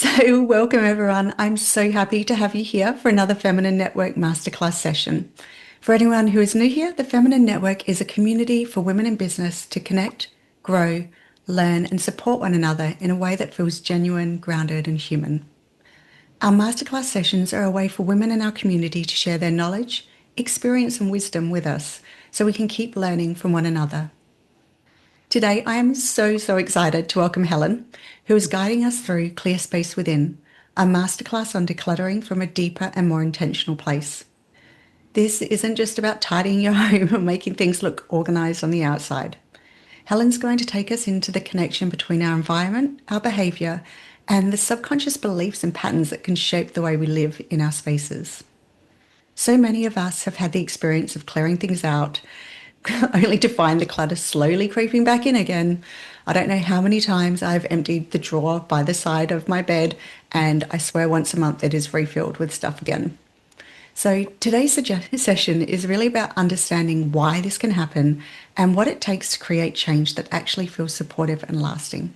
Welcome everyone. I'm so happy to have you here for another Feminine Network Masterclass session. For anyone who is new here, the Feminine Network is a community for women in business to connect, grow, learn, and support one another in a way that feels genuine, grounded, and human. Our masterclass sessions are a way for women in our community to share their knowledge, experience, and wisdom with us so we can keep learning from one another. Today, I am so excited to welcome Helen, who is guiding us through Clear Space Within, a masterclass on decluttering from a deeper and more intentional place. This isn't just about tidying your home and making things look organised on the outside. Helen's going to take us into the connection between our environment, our behaviour, and the subconscious beliefs and patterns that can shape the way we live in our spaces. So many of us have had the experience of clearing things out only to find the clutter slowly creeping back in again. I don't know how many times I've emptied the drawer by the side of my bed, and I swear once a month it is refilled with stuff again. So today's session is really about understanding why this can happen and what it takes to create change that actually feels supportive and lasting.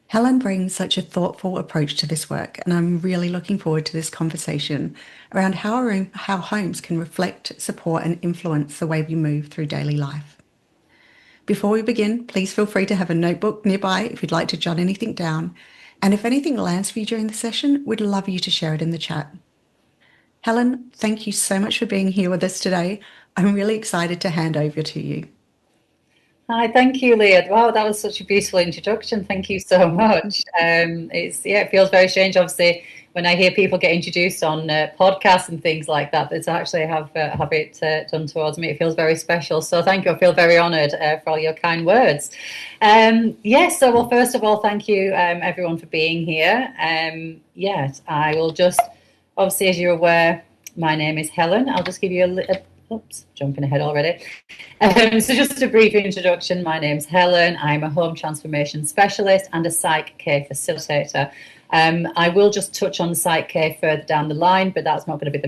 Helen brings such a thoughtful approach to this work, and I'm really looking forward to this conversation around how homes can reflect, support, and influence the way we move through daily life. Before we begin, please feel free to have a notebook nearby if you'd like to jot anything down. And if anything lands for you during the session, we'd love you to share it in the chat. Helen, thank you so much for being here with us today. I'm really excited to hand over to you. Hi, thank you, Leah. Wow, that was such a beautiful introduction. Thank you so much. It feels very strange, obviously, when I hear people get introduced on podcasts and things like that. But to actually have it done towards me, it feels very special. So thank you. I feel very honoured for all your kind words. Well, first of all, thank you, everyone, for being here. Yes, I will just, obviously, as you're aware, my name is Helen. I'll just give you jumping ahead already. So just a brief introduction. My name's Helen. I'm a home transformation specialist and a PSYCH-K facilitator. I will just touch on PSYCH-K further down the line, but that's not going to be the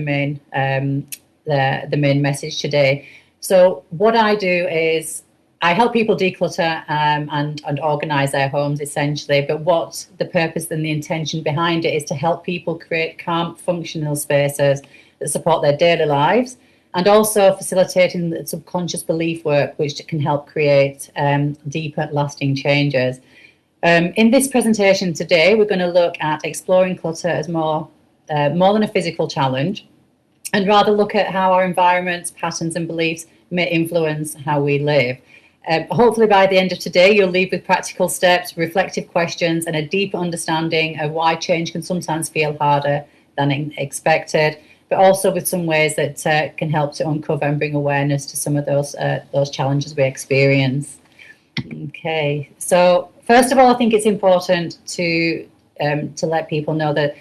main message today. So what I do is I help people declutter and organise their homes, essentially. But what the purpose and the intention behind it is to help people create calm, functional spaces that support their daily lives, and also facilitating the subconscious belief work, which can help create deeper, lasting changes. In this presentation today, we're going to look at exploring clutter as more than a physical challenge, and rather look at how our environments, patterns, and beliefs may influence how we live. Hopefully by the end of today, you'll leave with practical steps, reflective questions, and a deeper understanding of why change can sometimes feel harder than expected, but also with some ways that can help to uncover and bring awareness to some of those challenges we experience. Okay, so first of all, I think it's important to let people know that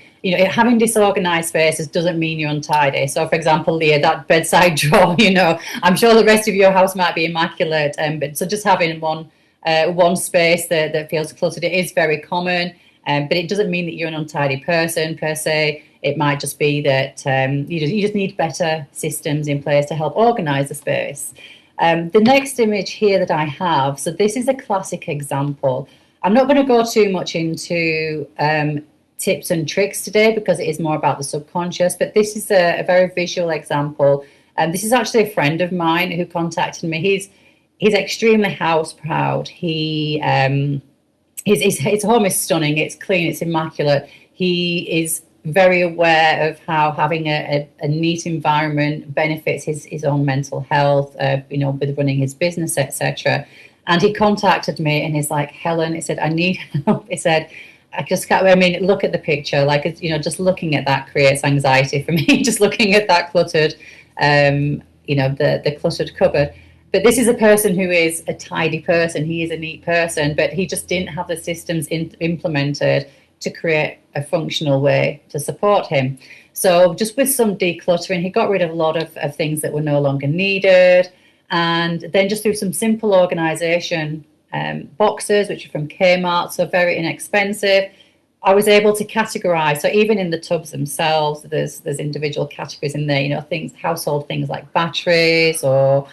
having disorganized spaces doesn't mean you're untidy. So, for example, Leah, that bedside drawer, I'm sure the rest of your house might be immaculate, but so just having one space that feels cluttered, it is very common, but it doesn't mean that you're an untidy person per se. It might just be that you just need better systems in place to help organise the space. The next image here that I have, so this is a classic example. I'm not going to go too much into tips and tricks today because it is more about the subconscious, but this is a very visual example. And this is actually a friend of mine who contacted me. He's extremely house proud. His home is stunning. It's clean. It's immaculate. He is very aware of how having a neat environment benefits his own mental health, with running his business, etc. And he contacted me and he's like, Helen, he said, I need help. He said, I just can't, look at the picture, just looking at that creates anxiety for me, just looking at that cluttered, the cluttered cupboard. But this is a person who is a tidy person. He is a neat person, but he just didn't have the systems implemented to create a functional way to support him. So just with some decluttering, he got rid of a lot of things that were no longer needed. And then just through some simple organisation boxes, which are from Kmart, so very inexpensive, I was able to categorise. So even in the tubs themselves, there's individual categories in there, household things like batteries or,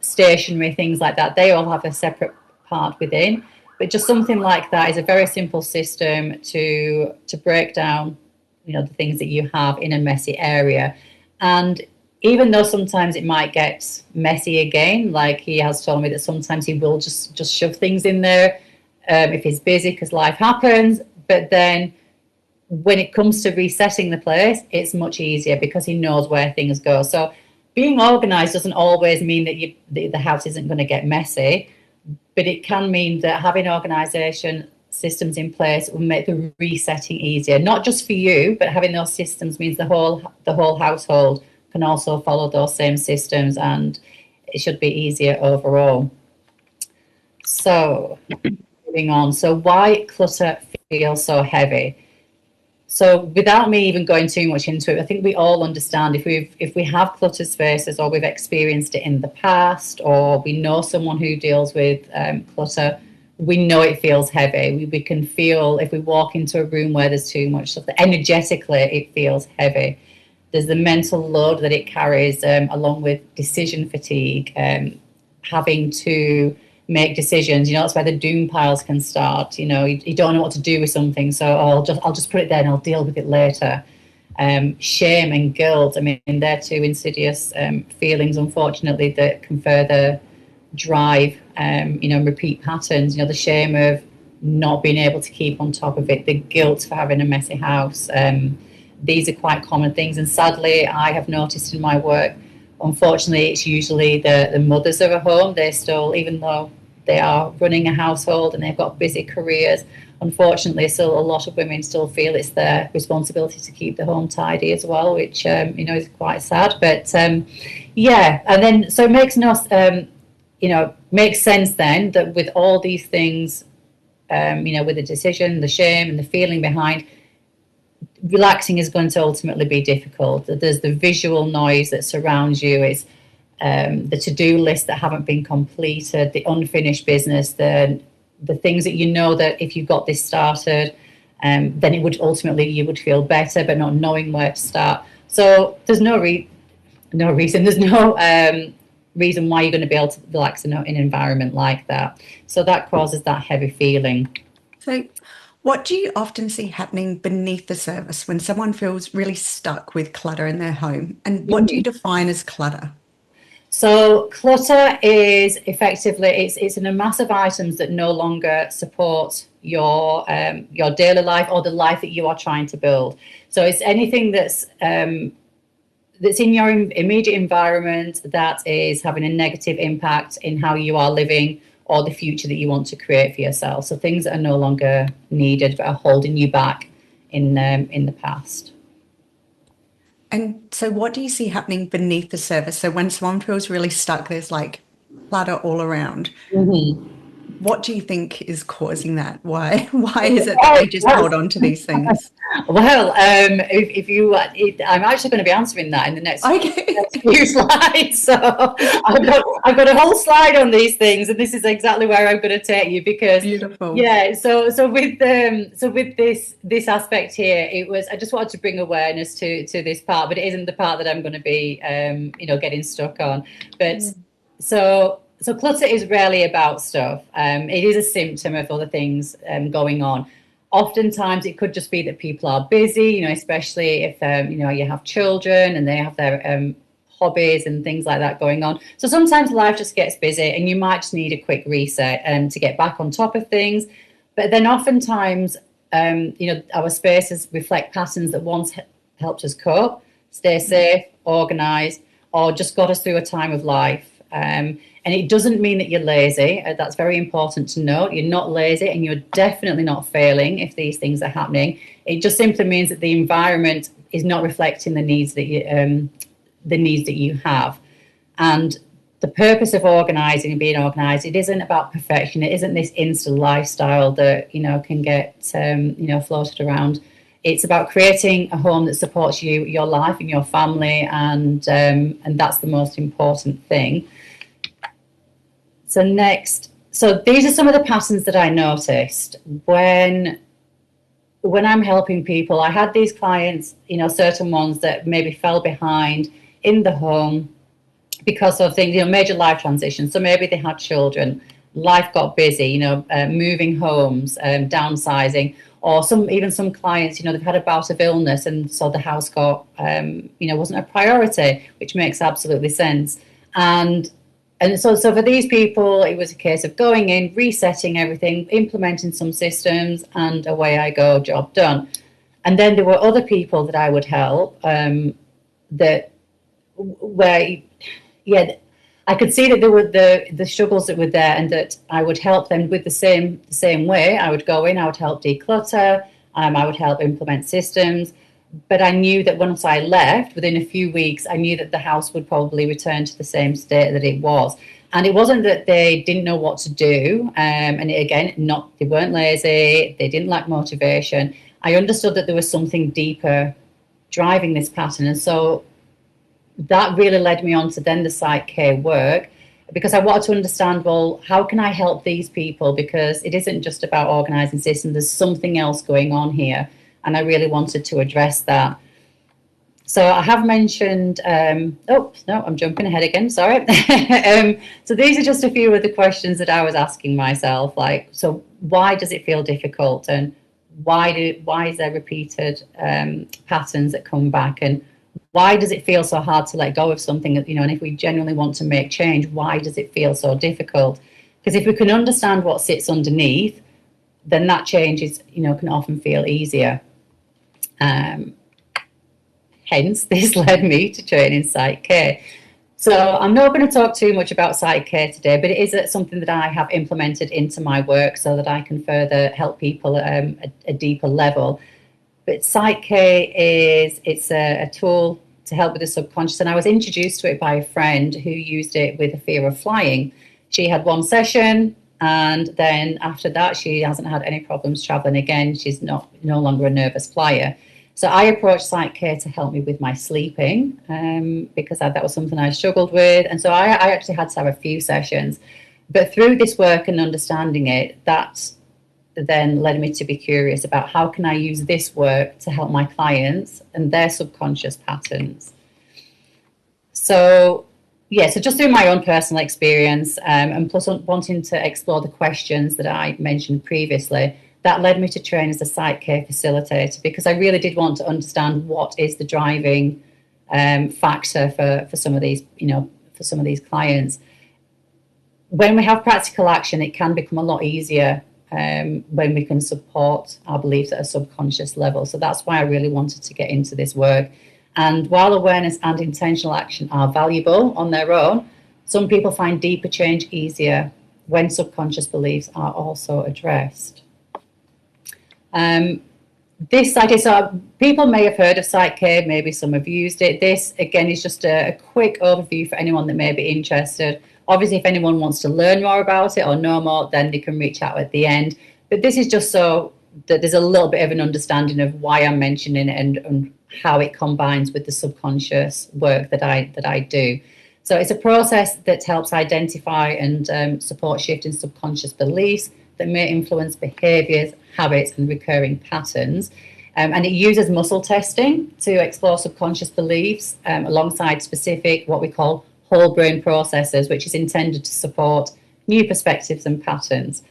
stationery, things like that. They all have a separate part within. But just something like that is a very simple system to break down, the things that you have in a messy area. And even though sometimes it might get messy again, like he has told me that sometimes he will just shove things in there if he's busy because life happens. But then when it comes to resetting the place, it's much easier because he knows where things go. So being organized doesn't always mean that the house isn't going to get messy, but it can mean that having organization systems in place will make the resetting easier, not just for you, but having those systems means the whole household can also follow those same systems, and it should be easier overall. So moving on. So why clutter feels so heavy? So without me even going too much into it, I think we all understand if we have cluttered spaces, or we've experienced it in the past, or we know someone who deals with clutter, we know it feels heavy. We can feel if we walk into a room where there's too much stuff, that energetically it feels heavy. There's the mental load that it carries, along with decision fatigue, having to make decisions. That's where the doom piles can start. You don't know what to do with something, so I'll just put it there and I'll deal with it later. Shame and guilt, I mean, they're two insidious feelings, unfortunately, that can further drive repeat patterns. The shame of not being able to keep on top of it, the guilt for having a messy house. These are quite common things, and sadly I have noticed in my work, unfortunately, it's usually the mothers of a home. They're still, even though they are running a household and they've got busy careers, unfortunately, still a lot of women still feel it's their responsibility to keep the home tidy as well, which is quite sad. But and then so it makes makes sense then that with all these things, with the decision, the shame, and the feeling behind, relaxing is going to ultimately be difficult. There's the visual noise that surrounds you. It's the to-do list that haven't been completed, the unfinished business, the things that that if you got this started, then it would ultimately, you would feel better, but not knowing where to start. So there's no reason why you're going to be able to relax in an environment like that. So that causes that heavy feeling. So what do you often see happening beneath the surface when someone feels really stuck with clutter in their home? And what do you define as clutter? So clutter is effectively, it's in a mass of items that no longer support your daily life or the life that you are trying to build. So it's anything that's in your immediate environment that is having a negative impact in how you are living or the future that you want to create for yourself. So things that are no longer needed but are holding you back in the past. And so what do you see happening beneath the surface? So when someone feels really stuck, there's like clutter all around. Mm-hmm. What do you think is causing that? Why is it that they just hold on to these things? Well, I'm actually going to be answering that in the next few slides. So I've got a whole slide on these things, and this is exactly where I'm going to take you because beautiful. Yeah. So with this aspect here, I just wanted to bring awareness to this part, but it isn't the part that I'm going to be getting stuck on. But So clutter is rarely about stuff. It is a symptom of other things going on. Oftentimes, it could just be that people are busy, especially if, you have children and they have their hobbies and things like that going on. So sometimes life just gets busy and you might just need a quick reset to get back on top of things. But then oftentimes, our spaces reflect patterns that once helped us cope, stay safe, organized, or just got us through a time of life. And it doesn't mean that you're lazy. That's very important to note. You're not lazy and you're definitely not failing if these things are happening. It just simply means that the environment is not reflecting the needs that you have. And the purpose of organising and being organised, it isn't about perfection. It isn't this Insta lifestyle that, can get, floated around. It's about creating a home that supports you, your life and your family. And that's the most important thing. So these are some of the patterns that I noticed when I'm helping people. I had these clients, certain ones that maybe fell behind in the home because of things, major life transitions. So maybe they had children, life got busy, you know, moving homes, downsizing, or even some clients, you know, they've had a bout of illness, and so the house got, you know, wasn't a priority, which makes absolutely sense. And so for these people, it was a case of going in, resetting everything, implementing some systems, and away I go, job done. And then there were other people that I would help, that where, yeah, I could see that there were the struggles that were there, and that I would help them with the same way. I would go in, I would help declutter, I would help implement systems. But I knew that once I left, within a few weeks, I knew that the house would probably return to the same state that it was. And it wasn't that they didn't know what to do. And again, they weren't lazy, they didn't lack motivation. I understood that there was something deeper driving this pattern. And so that really led me on to then the PSYCH-K work, because I wanted to understand, well, how can I help these people? Because it isn't just about organising systems, there's something else going on here. And I really wanted to address that. So I have mentioned, oh, no, I'm jumping ahead again, sorry. So these are just a few of the questions that I was asking myself, like, so why does it feel difficult? And why is there repeated patterns that come back? And why does it feel so hard to let go of something, you know, and if we genuinely want to make change, why does it feel so difficult? Because if we can understand what sits underneath, then that change is, you know, can often feel easier. Hence, this led me to training PSYCH-K. So I'm not going to talk too much about PSYCH-K today, but it is something that I have implemented into my work so that I can further help people at a deeper level. But PSYCH-K it's a tool to help with the subconscious, and I was introduced to it by a friend who used it with a fear of flying. She had one session, and then after that, she hasn't had any problems traveling again. She's no longer a nervous flyer. So I approached PSYCH-K to help me with my sleeping, because that was something I struggled with. And so I actually had to have a few sessions. But through this work and understanding it, that then led me to be curious about how can I use this work to help my clients and their subconscious patterns. So yeah, so just through my own personal experience, and plus wanting to explore the questions that I mentioned previously, that led me to train as a PSYCH-K facilitator, because I really did want to understand what is the driving factor for some of these, you know, for some of these clients. When we have practical action, it can become a lot easier when we can support our beliefs at a subconscious level. So that's why I really wanted to get into this work. And while awareness and intentional action are valuable on their own, some people find deeper change easier when subconscious beliefs are also addressed. This idea, so people may have heard of PSYCH-K, maybe some have used it. This, again, is just a quick overview for anyone that may be interested. Obviously, if anyone wants to learn more about it or know more, then they can reach out at the end. But this is just so that there's a little bit of an understanding of why I'm mentioning it and how it combines with the subconscious work that I do. So it's a process that helps identify and support shifting subconscious beliefs that may influence behaviours, habits and recurring patterns. And it uses muscle testing to explore subconscious beliefs alongside specific, what we call whole brain processes, which is intended to support new perspectives and patterns.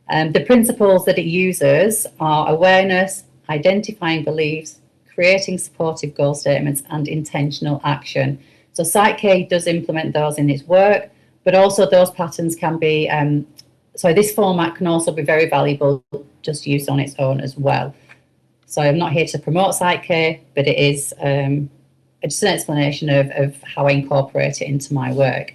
The principles that it uses are awareness, identifying beliefs, creating supportive goal statements, and intentional action. So PSYCH-K does implement those in its work, but also those patterns can be, this format can also be very valuable just used on its own as well. So I'm not here to promote PSYCH-K, but it is just an explanation of how I incorporate it into my work.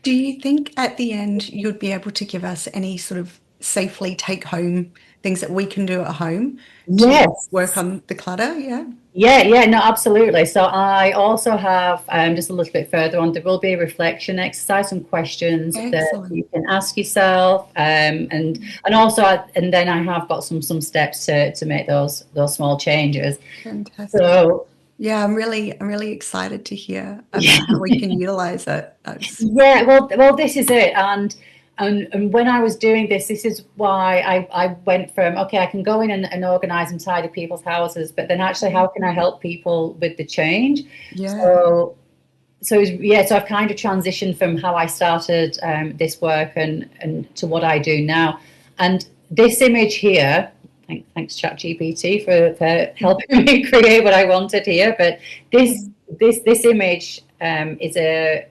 Do you think at the end you'd be able to give us any sort of safely take home things that we can do at home to work on the clutter? Yeah, no, absolutely. So I also have just a little bit further on, there will be a reflection exercise, some questions that you can ask yourself, and also and then I have got some steps to make those small changes. Fantastic. So yeah, I'm really excited to hear about how we can utilize it. Yeah, well, this is it, and when I was doing this is why I went from, okay, I can go in and organise and tidy people's houses, but then actually how can I help people with the change? Yeah. so I've kind of transitioned from how I started this work and to what I do now. And this image here, thanks ChatGPT for helping me create what I wanted here. But this image is a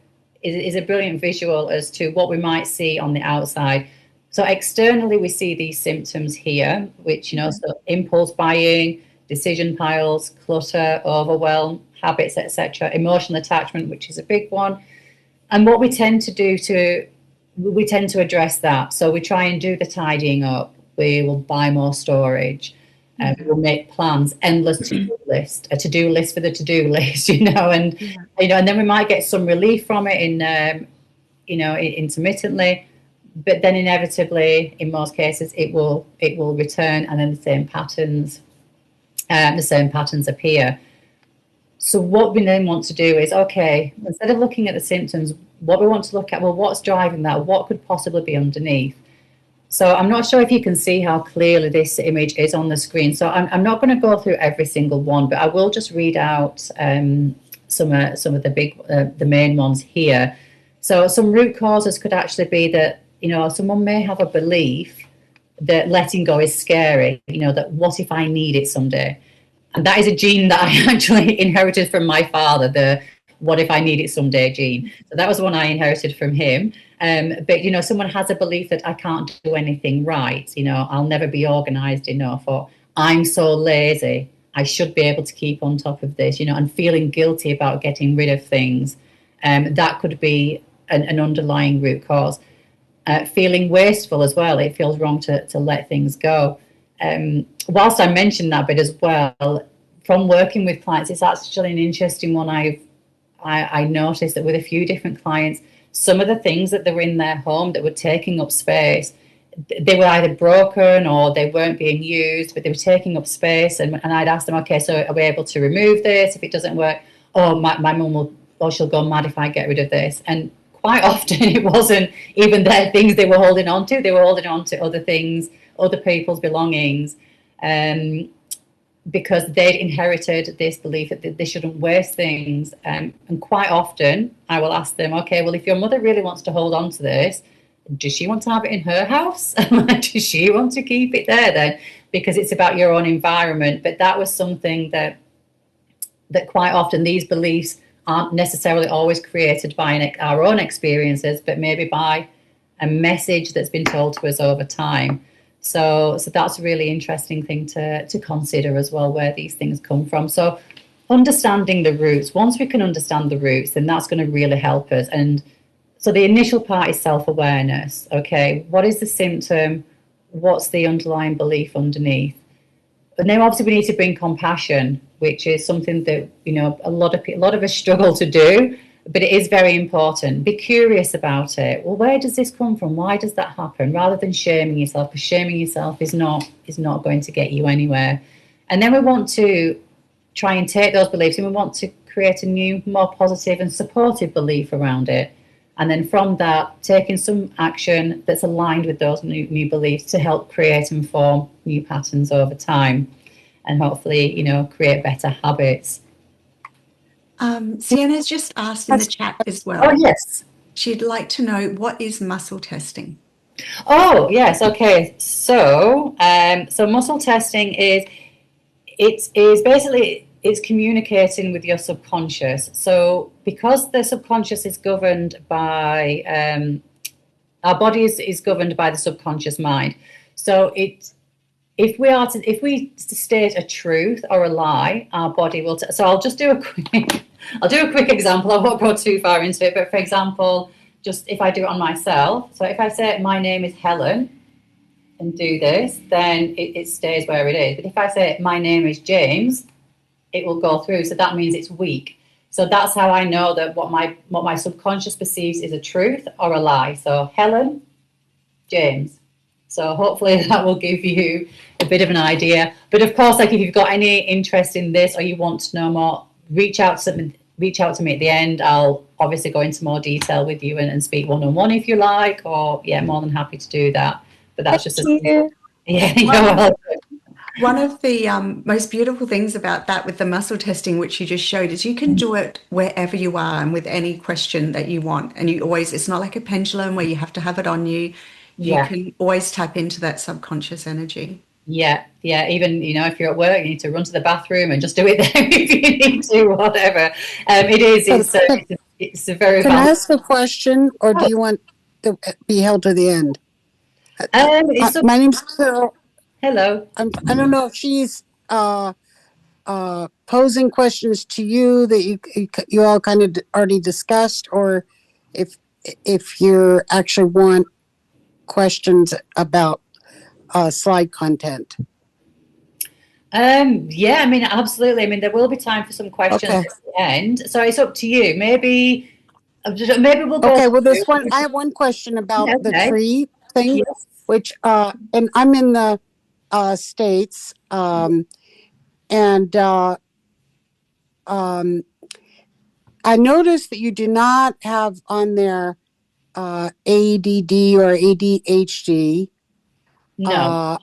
brilliant visual as to what we might see on the outside. So externally, we see these symptoms here, which, so impulse buying, decision piles, clutter, overwhelm, habits, etc., emotional attachment, which is a big one. And what we tend to address that. So we try and do the tidying up. We will buy more storage. We'll make plans, endless to-do list, a to-do list for the to-do list, and and then we might get some relief from it intermittently, but then inevitably, in most cases, it will return, and then the same patterns appear. So what we then want to do is, okay, instead of looking at the symptoms, what we want to look at, well, what's driving that? What could possibly be underneath? So I'm not sure if you can see how clearly this image is on the screen. So I'm not going to go through every single one, but I will just read out some of the main ones here. So some root causes could actually be that, someone may have a belief that letting go is scary, that what if I need it someday? And that is a gene that I actually inherited from my father, the what if I need it someday gene. So that was the one I inherited from him. But, someone has a belief that I can't do anything right. I'll never be organized enough, or I'm so lazy, I should be able to keep on top of this, and feeling guilty about getting rid of things. That could be an underlying root cause. Feeling wasteful as well. It feels wrong to let things go. Whilst I mentioned that bit as well, from working with clients, it's actually an interesting one. I noticed that with a few different clients, some of the things that were in their home that were taking up space, they were either broken or they weren't being used, but they were taking up space. And I'd ask them, okay, so are we able to remove this if it doesn't work? Oh, my mum will, or she'll go mad if I get rid of this. And quite often it wasn't even their things they were holding on to. They were holding on to other things, other people's belongings, because they'd inherited this belief that they shouldn't waste things. And quite often I will ask them, okay, well, if your mother really wants to hold on to this, does she want to have it in her house? Does she want to keep it there then? Because it's about your own environment. But that was something that quite often these beliefs aren't necessarily always created by our own experiences, but maybe by a message that's been told to us over time. So that's a really interesting thing to consider as well, where these things come from. So understanding the roots, once we can understand the roots, then that's going to really help us. And so the initial part is self-awareness. Okay, what is the symptom? What's the underlying belief underneath? But now obviously we need to bring compassion, which is something that, a lot of us struggle to do, but it is very important. Be curious about it. Well, where does this come from? Why does that happen? Rather than shaming yourself, because shaming yourself is not going to get you anywhere. And then we want to try and take those beliefs and we want to create a new, more positive and supportive belief around it. And then from that, taking some action that's aligned with those new beliefs to help create and form new patterns over time, and hopefully, create better habits. Sienna's just asked in the chat as well. Oh, yes. She'd like to know, what is muscle testing? Oh, yes. Okay. So, muscle testing is basically, it's communicating with your subconscious. So because the subconscious is governed by, our body is governed by the subconscious mind. So if we state a truth or a lie, our body will. So I'll just do a quick example. I won't go too far into it, but for example, just if I do it on myself. So if I say my name is Helen and do this, then it stays where it is. But if I say my name is James, it will go through. So that means it's weak. So that's how I know that what my subconscious perceives is a truth or a lie. So Helen, James. So hopefully that will give you a bit of an idea. But of course, like if you've got any interest in this or you want to know more, reach out to me at the end. I'll obviously go into more detail with you and speak one-on-one if you like, or more than happy to do that. But that's just Thank you. Yeah, you're welcome. One of the most beautiful things about that with the muscle testing, which you just showed, is you can do it wherever you are and with any question that you want. And you always, it's not like a pendulum where you have to have it on you. You Yeah. can always tap into that subconscious energy. Yeah, yeah. Even, if you're at work, you need to run to the bathroom and just do it there if you need to, whatever. It is. Can, It's a very can I valuable. ask a question, or do you want to be held to the end? It's My name's Carol. Hello. I don't know if she's posing questions to you that you all kind of already discussed, or if you actually want questions about slide content. Yeah, I mean, absolutely. I mean, there will be time for some questions Okay. at the end, so it's up to you. Maybe we'll go. Okay. Well, I have one question about the Okay. tree thing, Yes. which and I'm in the States, and I noticed that you do not have on there ADD or ADHD, No.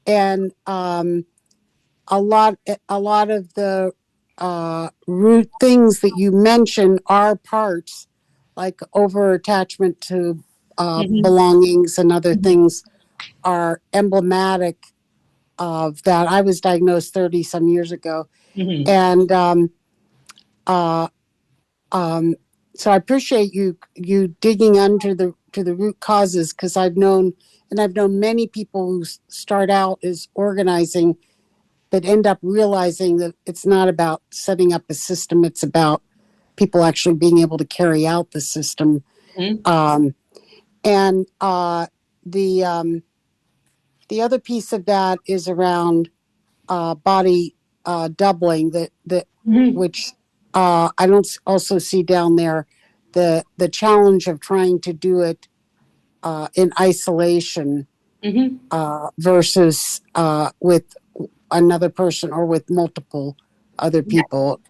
and a lot of the root things that you mention are parts like over attachment to belongings and other things are emblematic of that. I was diagnosed 30 some years ago, and uh, so I appreciate you digging under the to the root causes, because I've known many people who start out as organizing but end up realizing that it's not about setting up a system, it's about people actually being able to carry out the system. And the other piece of that is around body doubling, that which I don't also see down there, the challenge of trying to do it in isolation versus with another person or with multiple other people.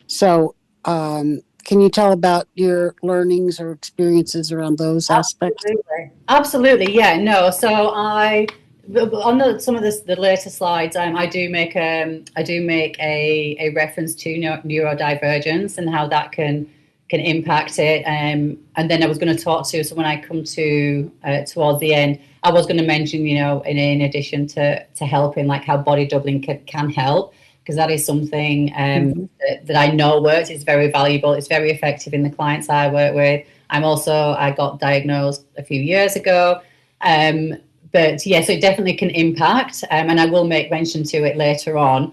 So can you tell about your learnings or experiences around those aspects? Absolutely. Yeah. No. So on some of the later slides, I do make a reference to neurodivergence and how that can impact it. And then I was going to talk to, so when I come to towards the end, I was going to mention, in addition to helping, like how body doubling can help, because that is something that I know works. It's very valuable. It's very effective in the clients I work with. I got diagnosed a few years ago. But yes, it definitely can impact, and I will make mention to it later on.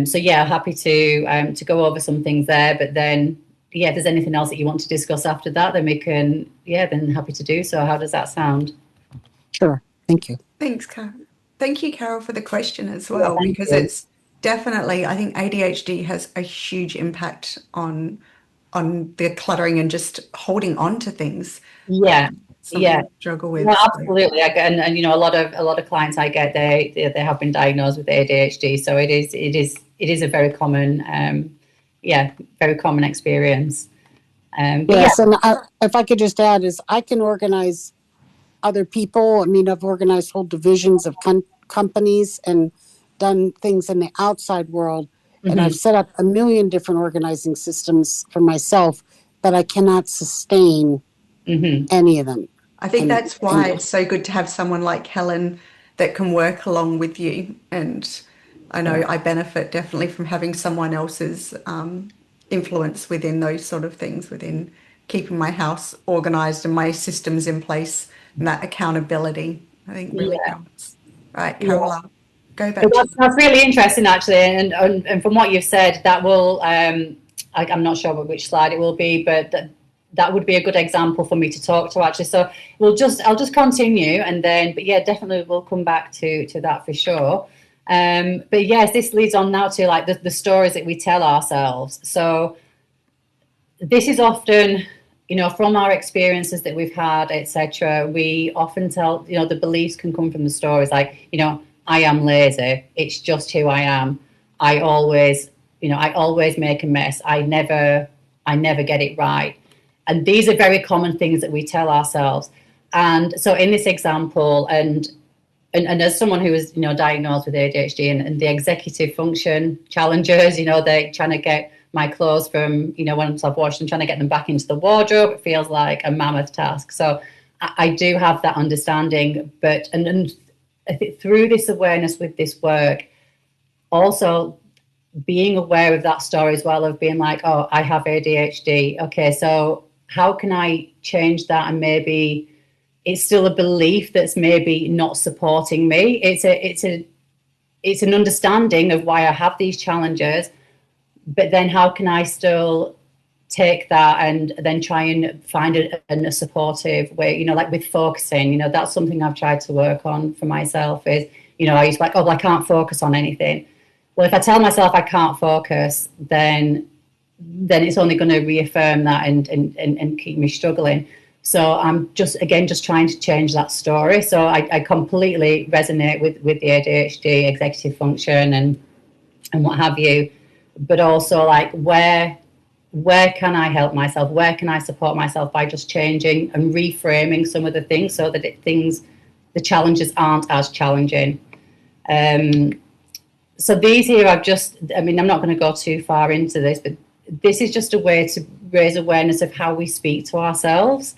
So yeah, happy to go over some things there. But then, if there's anything else that you want to discuss after that, then we can. Then happy to do so. How does that sound? Sure. Thank you. Thanks, Carol. Thank you, Carol, for the question as well, because you. it's definitely, I think ADHD has a huge impact on the cluttering and just holding on to things. Yeah. Something to struggle with. No, absolutely. And a lot of clients I get, they have been diagnosed with ADHD, so it is a very common very common experience. Yes, and if I could just add, is I can organize other people. I mean, I've organized whole divisions of companies and done things in the outside world, and I've set up a million different organizing systems for myself, but I cannot sustain any of them. I think that's why it's so good to have someone like Helen that can work along with you. And I know I benefit definitely from having someone else's influence within those sort of things, within keeping my house organized and my systems in place, and that accountability, I think really helps. Right, Carola, go back to you. That's really interesting, actually, and from what you've said, that will I'm not sure which slide it will be, but that would be a good example for me to talk to, actually. So I'll just continue, and then, but yeah, definitely we'll come back to that for sure. But yes, this leads on now to like the stories that we tell ourselves. So this is often, from our experiences that we've had, etc. We often tell, the beliefs can come from the stories, like, I am lazy. It's just who I am. I always make a mess. I never get it right. And these are very common things that we tell ourselves. And so in this example, and and as someone who was, diagnosed with ADHD and the executive function challenges, they're trying to get my clothes from, once I've washed them, trying to get them back into the wardrobe, it feels like a mammoth task. So I do have that understanding, but and I think through this awareness with this work, also being aware of that story as well, of being like, oh, I have ADHD. Okay, so how can I change that? And maybe it's still a belief that's maybe not supporting me. It's an understanding of why I have these challenges, but then how can I still take that and then try and find a supportive way, like with focusing, that's something I've tried to work on for myself is, I used to like, oh, well, I can't focus on anything. Well, if I tell myself I can't focus, then it's only going to reaffirm that and keep me struggling. So I'm just trying to change that story. So I completely resonate with the ADHD, executive function and what have you, but also like where can I help myself? Where can I support myself by just changing and reframing some of the things so that the challenges aren't as challenging. So these here, I'm not going to go too far into this, but this is just a way to raise awareness of how we speak to ourselves.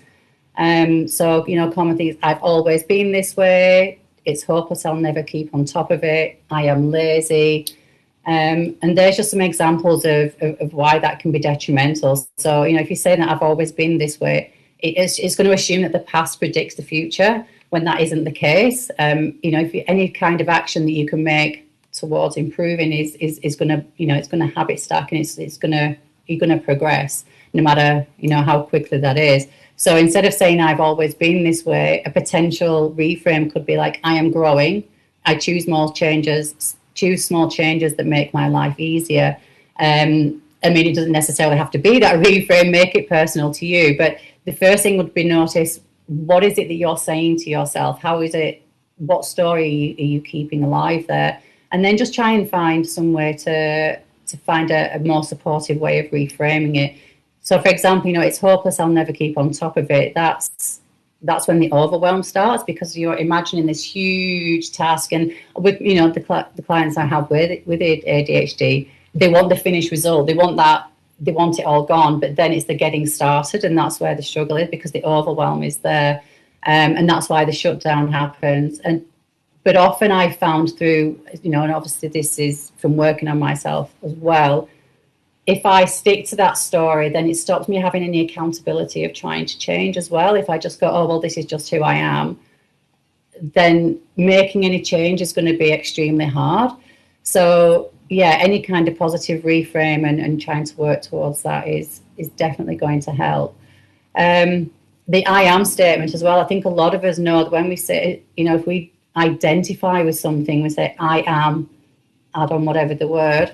So, common things, I've always been this way. It's hopeless, I'll never keep on top of it. I am lazy. And there's just some examples of why that can be detrimental. So, if you say that I've always been this way, it's going to assume that the past predicts the future when that isn't the case. If any kind of action that you can make towards improving is going to, it's going to habit stack, and you're going to progress no matter, how quickly that is. So instead of saying I've always been this way, a potential reframe could be like, I am growing. I choose small changes that make my life easier. It doesn't necessarily have to be that reframe, make it personal to you. But the first thing would be notice, what is it that you're saying to yourself? What story are you keeping alive there? And then just try and find some way to find a more supportive way of reframing it. So, for example, it's hopeless, I'll never keep on top of it. That's when the overwhelm starts, because you're imagining this huge task. And with, the clients I have with ADHD, they want the finished result. They want it all gone, but then it's the getting started. And that's where the struggle is, because the overwhelm is there. And that's why the shutdown happens. But often I found through, and obviously this is from working on myself as well, if I stick to that story, then it stops me having any accountability of trying to change as well. If I just go, oh, well, this is just who I am, then making any change is going to be extremely hard. So, yeah, any kind of positive reframe and trying to work towards that is definitely going to help. The I am statement as well. I think a lot of us know that when we say, if we identify with something, we say, I am, add on whatever the word.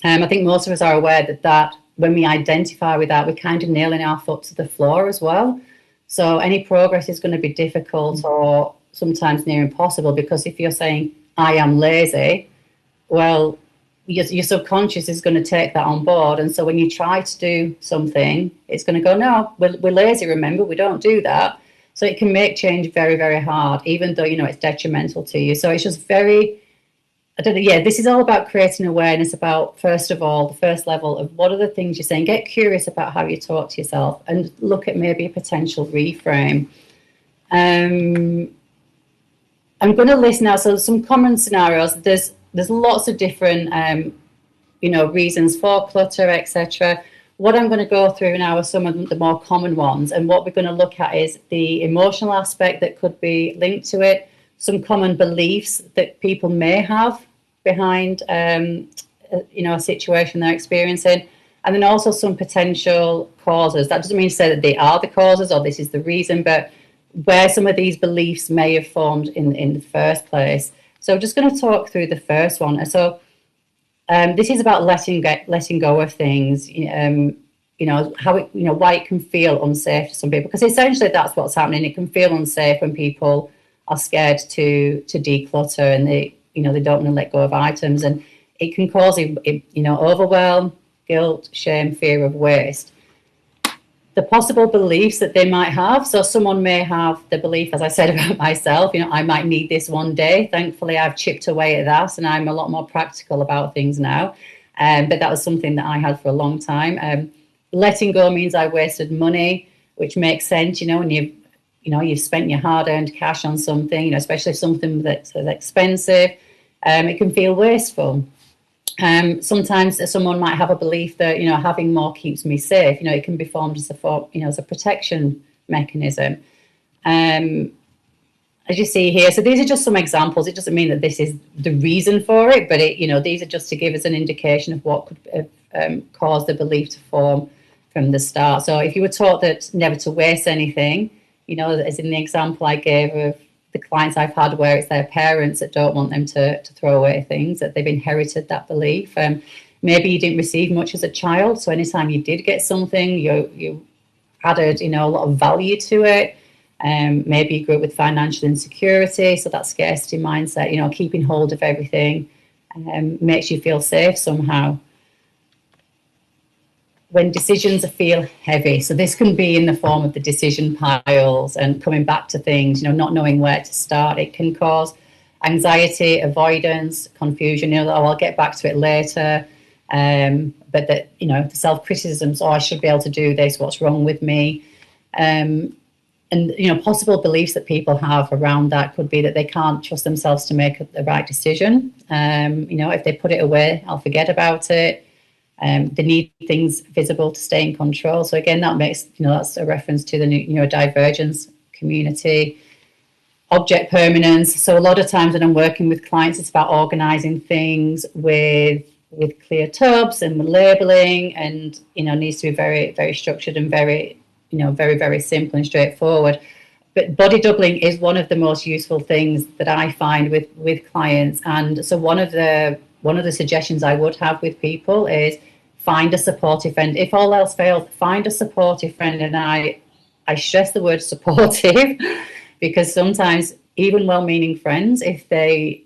I think most of us are aware that when we identify with that, we're kind of nailing our foot to the floor as well. So any progress is going to be difficult or sometimes near impossible, because if you're saying, I am lazy, well, your subconscious is going to take that on board. And so when you try to do something, it's going to go, no, we're lazy, remember, we don't do that. So it can make change very, very hard, even though, it's detrimental to you. So it's just this is all about creating awareness about, first of all, the first level of what are the things you're saying. Get curious about how you talk to yourself and look at maybe a potential reframe. I'm going to list now, so some common scenarios. There's lots of different, reasons for clutter, etc. What I'm going to go through now are some of the more common ones. And what we're going to look at is the emotional aspect that could be linked to it, some common beliefs that people may have behind, a situation they're experiencing, and then also some potential causes. That doesn't mean to say that they are the causes or this is the reason, but where some of these beliefs may have formed in the first place. So I'm just going to talk through the first one. So this is about letting go of things. How it, why it can feel unsafe to some people, because essentially that's what's happening. It can feel unsafe when people are scared to declutter, and they don't want to let go of items, and it can cause overwhelm, guilt, shame, fear of waste. the possible beliefs that they might have. So someone may have the belief, as I said, about myself, I might need this one day. Thankfully, I've chipped away at that, and I'm a lot more practical about things now. But that was something that I had for a long time. Letting go means I wasted money, which makes sense, when you've spent your hard-earned cash on something, especially something that's expensive. It can feel wasteful. Sometimes someone might have a belief that having more keeps me safe. It can be formed as a protection mechanism. As you see here, so these are just some examples. It doesn't mean that this is the reason for it, but these are just to give us an indication of what could cause the belief to form from the start. So if you were taught that never to waste anything, as in the example I gave of the clients I've had where it's their parents that don't want them to throw away things, that they've inherited that belief. Maybe you didn't receive much as a child, so anytime you did get something, you added a lot of value to it. Maybe you grew up with financial insecurity, so that scarcity mindset, keeping hold of everything makes you feel safe somehow. When decisions feel heavy, so this can be in the form of the decision piles and coming back to things, not knowing where to start. It can cause anxiety, avoidance, confusion. I'll get back to it later. But that the self-criticisms, I should be able to do this. What's wrong with me? And possible beliefs that people have around that could be that they can't trust themselves to make the right decision. If they put it away, I'll forget about it. They need things visible to stay in control. So again, that makes, that's a reference to the neurodivergence community. Object permanence. So a lot of times when I'm working with clients, it's about organizing things with clear tubs and with labeling, and needs to be very, very structured and very, very, very simple and straightforward. But body doubling is one of the most useful things that I find with clients. And so one of the suggestions I would have with people is find a supportive friend. If all else fails, find a supportive friend. And I stress the word supportive because sometimes even well-meaning friends, if they,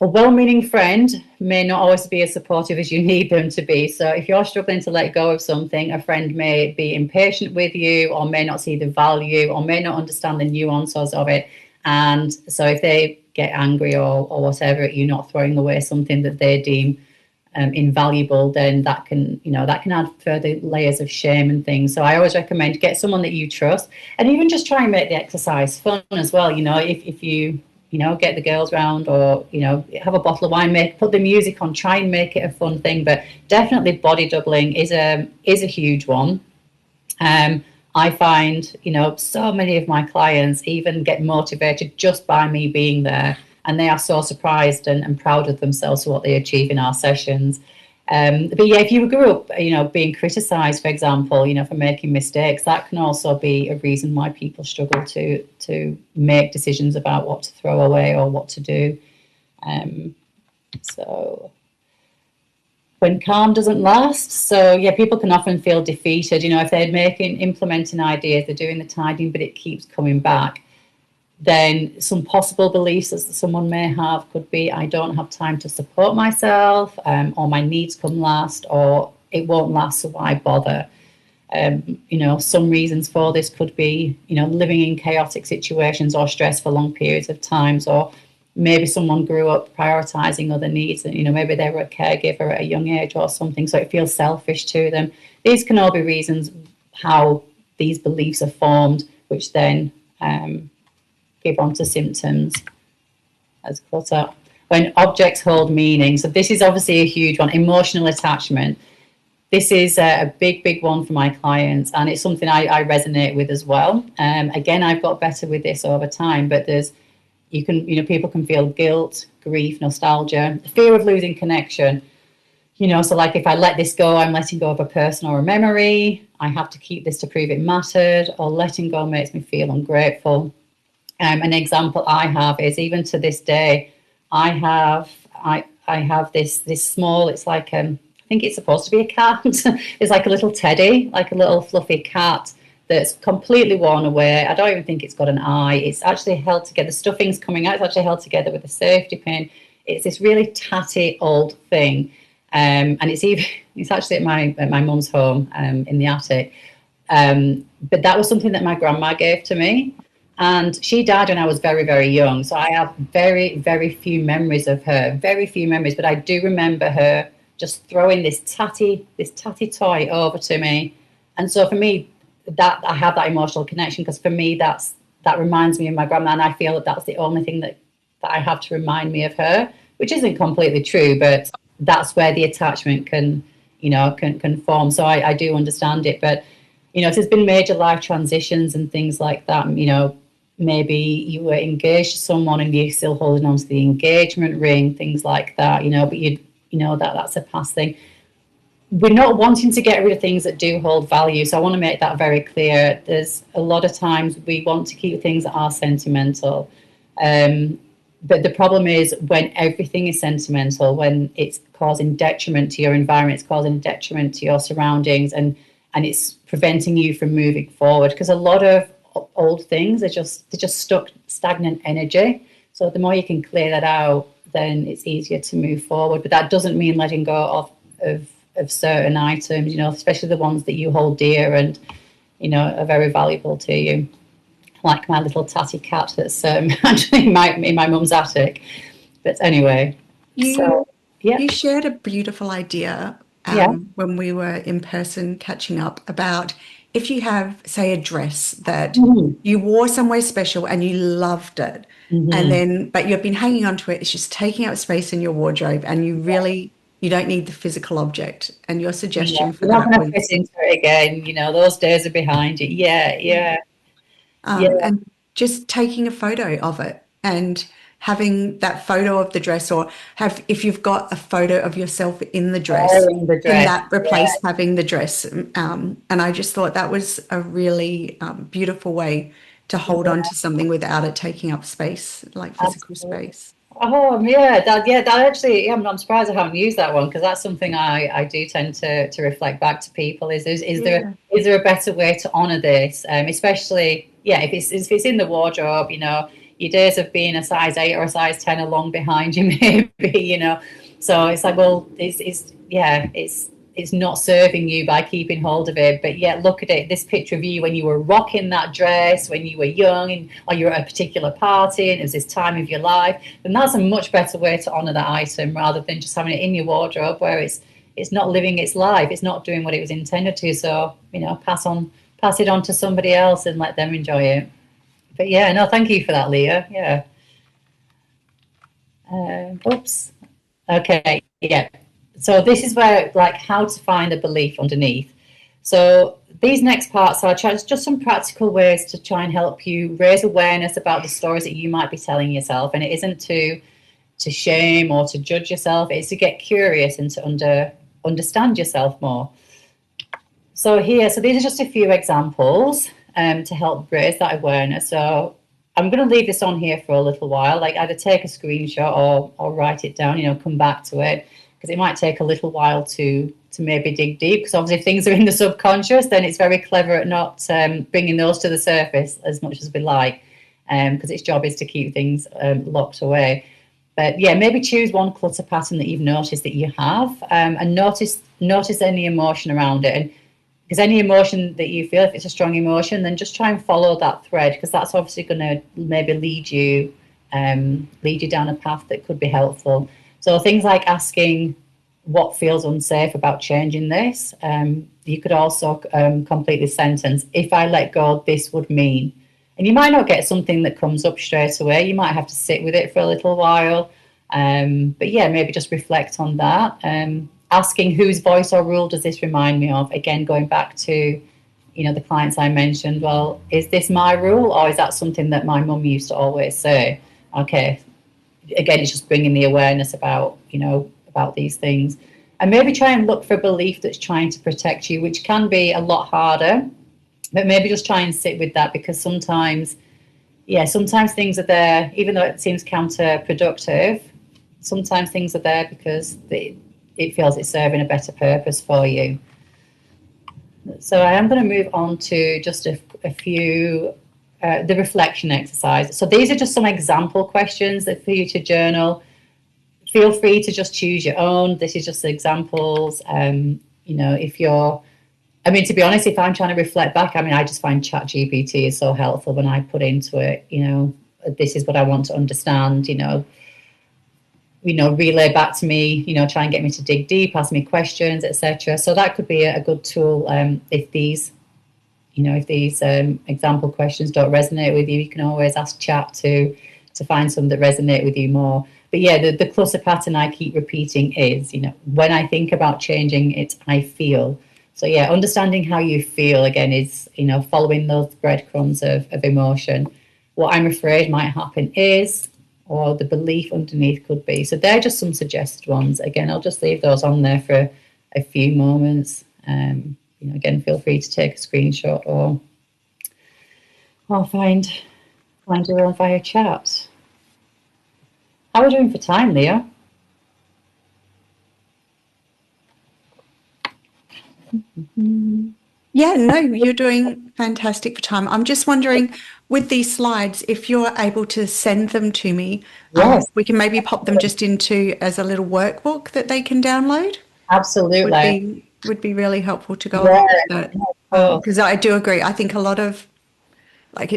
a well-meaning friend may not always be as supportive as you need them to be. So if you're struggling to let go of something, a friend may be impatient with you or may not see the value or may not understand the nuances of it. And so if they get angry or whatever at you not throwing away something that they deem invaluable, then that can add further layers of shame and things. So I always recommend get someone that you trust, and even just try and make the exercise fun as well. If you get the girls round or have a bottle of wine, put the music on, try and make it a fun thing. But definitely body doubling is a huge one. I find, so many of my clients even get motivated just by me being there, and they are so surprised and proud of themselves for what they achieve in our sessions. But yeah, if you grew up, being criticized, for example, for making mistakes, that can also be a reason why people struggle to make decisions about what to throw away or what to do. So when calm doesn't last, so yeah, people can often feel defeated. If they're implementing ideas, they're doing the tidying, but it keeps coming back. Then some possible beliefs that someone may have could be, I don't have time to support myself, or my needs come last, or it won't last, so why bother? Some reasons for this could be, living in chaotic situations or stress for long periods of times, or maybe someone grew up prioritizing other needs and, maybe they were a caregiver at a young age or something, so it feels selfish to them. These can all be reasons how these beliefs are formed, which then give on to symptoms as clutter. When objects hold meaning, so this is obviously a huge one, emotional attachment. This is a big, big one for my clients, and it's something I resonate with as well. Again, I've got better with this over time, but people can feel guilt, grief, nostalgia, fear of losing connection. So like if I let this go, I'm letting go of a person or a memory. I have to keep this to prove it mattered, or letting go makes me feel ungrateful. An example I have is, even to this day, I have this small, it's like I think it's supposed to be a cat. It's like a little teddy, like a little fluffy cat that's completely worn away. I don't even think it's got an eye. It's actually held together. The stuffing's coming out. It's actually held together with a safety pin. It's this really tatty old thing. And it's actually at my mum's home in the attic. But that was something that my grandma gave to me. And she died when I was very, very young. So I have very, very few memories of her, very few memories. But I do remember her just throwing this tatty toy over to me. And so for me, that I have that emotional connection, because for me, that reminds me of my grandma. And I feel that that's the only thing that I have to remind me of her, which isn't completely true, but that's where the attachment can form. So I do understand it. But, if there's been major life transitions and things like that, maybe you were engaged to someone and you're still holding on to the engagement ring, things like that, but that's a past thing. We're not wanting to get rid of things that do hold value. So I want to make that very clear. There's a lot of times we want to keep things that are sentimental. But the problem is when everything is sentimental, when it's causing detriment to your environment, it's causing detriment to your surroundings, and it's preventing you from moving forward. Because a lot of old things are just stuck, stagnant energy. So the more you can clear that out, then it's easier to move forward. But that doesn't mean letting go of certain items, especially the ones that you hold dear and are very valuable to you. Like my little tatty cat that's actually in my mum's attic. But anyway, You shared a beautiful idea Yeah. when we were in person catching up about if you have, say, a dress that you wore somewhere special and you loved it, and but you've been hanging on to it, it's just taking up space in your wardrobe, and you don't need the physical object. And your suggestion for You're not that going to was fit into it again. Those days are behind you. Yeah. and just taking a photo of it and having that photo of the dress, or if you've got a photo of yourself in the dress, Wearing the then dress. that replace having the dress. And I just thought that was a really beautiful way to hold on to something without it taking up space, like physical Absolutely. space. Oh, yeah, that actually, I'm surprised I haven't used that one, because that's something I do tend to reflect back to people. Is there a better way to honour this? Especially, if it's in the wardrobe, your days of being a size 8 or a size 10 are long behind you, maybe, So it's like, well, it's not serving you by keeping hold of it. But yet, look at it, this picture of you when you were rocking that dress, when you were young, or you were at a particular party and it was this time of your life, then that's a much better way to honour that item, rather than just having it in your wardrobe where it's not living its life, it's not doing what it was intended to. So, pass it on to somebody else and let them enjoy it. But yeah, no, thank you for that, Leah. Yeah. Oops. Okay. Yeah. So this is where, like, how to find a belief underneath. So these next parts are just some practical ways to try and help you raise awareness about the stories that you might be telling yourself. And it isn't to shame or to judge yourself. It's to get curious and to understand yourself more. So these are just a few examples to help raise that awareness. So I'm going to leave this on here for a little while, like either take a screenshot or write it down, come back to it, because it might take a little while to maybe dig deep, because obviously if things are in the subconscious, then it's very clever at not bringing those to the surface as much as we like, because its job is to keep things locked away. But yeah, maybe choose one clutter pattern that you've noticed that you have, and notice any emotion around it. And because any emotion that you feel, if it's a strong emotion, then just try and follow that thread, because that's obviously going to maybe lead you down a path that could be helpful. So things like asking what feels unsafe about changing this. You could also complete this sentence: if I let go, this would mean. And you might not get something that comes up straight away. You might have to sit with it for a little while. But yeah, maybe just reflect on that. Asking whose voice or rule does this remind me of? Again, going back to, the clients I mentioned, well, is this my rule, or is that something that my mum used to always say? Okay. Again, it's just bringing the awareness about these things. And maybe try and look for a belief that's trying to protect you, which can be a lot harder. But maybe just try and sit with that, because sometimes things are there, even though it seems counterproductive. Sometimes things are there because it feels it's serving a better purpose for you. So I am going to move on to just a few, the reflection exercise. So these are just some example questions that for you to journal. feel free to just choose your own. This is just examples. You know, if you're, I mean, to be honest, if I'm trying to reflect back, I mean, I just find ChatGPT is so helpful when I put into it, you know, this is what I want to understand, you know, relay back to me, you know, try and get me to dig deep, ask me questions, etc. So that could be a good tool. If these, you know, if these example questions don't resonate with you, you can always ask chat to find some that resonate with you more. But yeah, the clutter pattern I keep repeating is, you know, when I think about changing it, I feel. So yeah, understanding how you feel again is, you know, following those breadcrumbs of emotion. What I'm afraid might happen is, or the belief underneath could be. So they're just some suggested ones. Again, I'll just leave those on there for a few moments. You know, again, feel free to take a screenshot or find your own via chat. How are we doing for time, Leah? Yeah, no, you're doing fantastic for time. I'm just wondering, with these slides, if you're able to send them to me, Yes. we can maybe pop them just into as a little workbook that they can download. Absolutely. Would be really helpful to go Yeah, along with that. Because I do agree. I think a lot of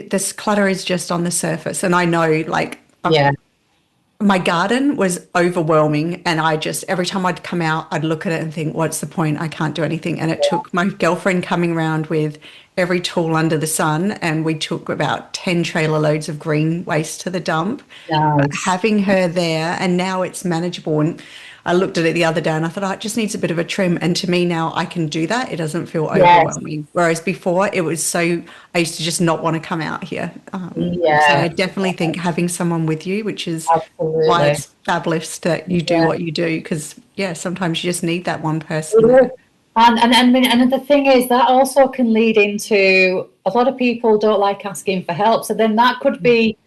this clutter is just on the surface, and I know yeah, my garden was overwhelming, and I just every time I'd come out, I'd look at it and think, what's the point? I can't do anything. And it took my girlfriend coming around with every tool under the sun, and we took about 10 trailer loads of green waste to the dump. But nice. having her there, and now it's manageable. And I looked at it the other day and I thought, oh, it just needs a bit of a trim. And to me now, I can do that. It doesn't feel Yes. overwhelming. Whereas before, it was so, I used to just not want to come out here. So Yeah, I definitely think having someone with you, which is absolutely. why it's fabulous that you do Yeah. what you do, because yeah, sometimes you just need that one It person is. there. And the thing is that also can lead into a lot of people don't like asking for help. So then that could be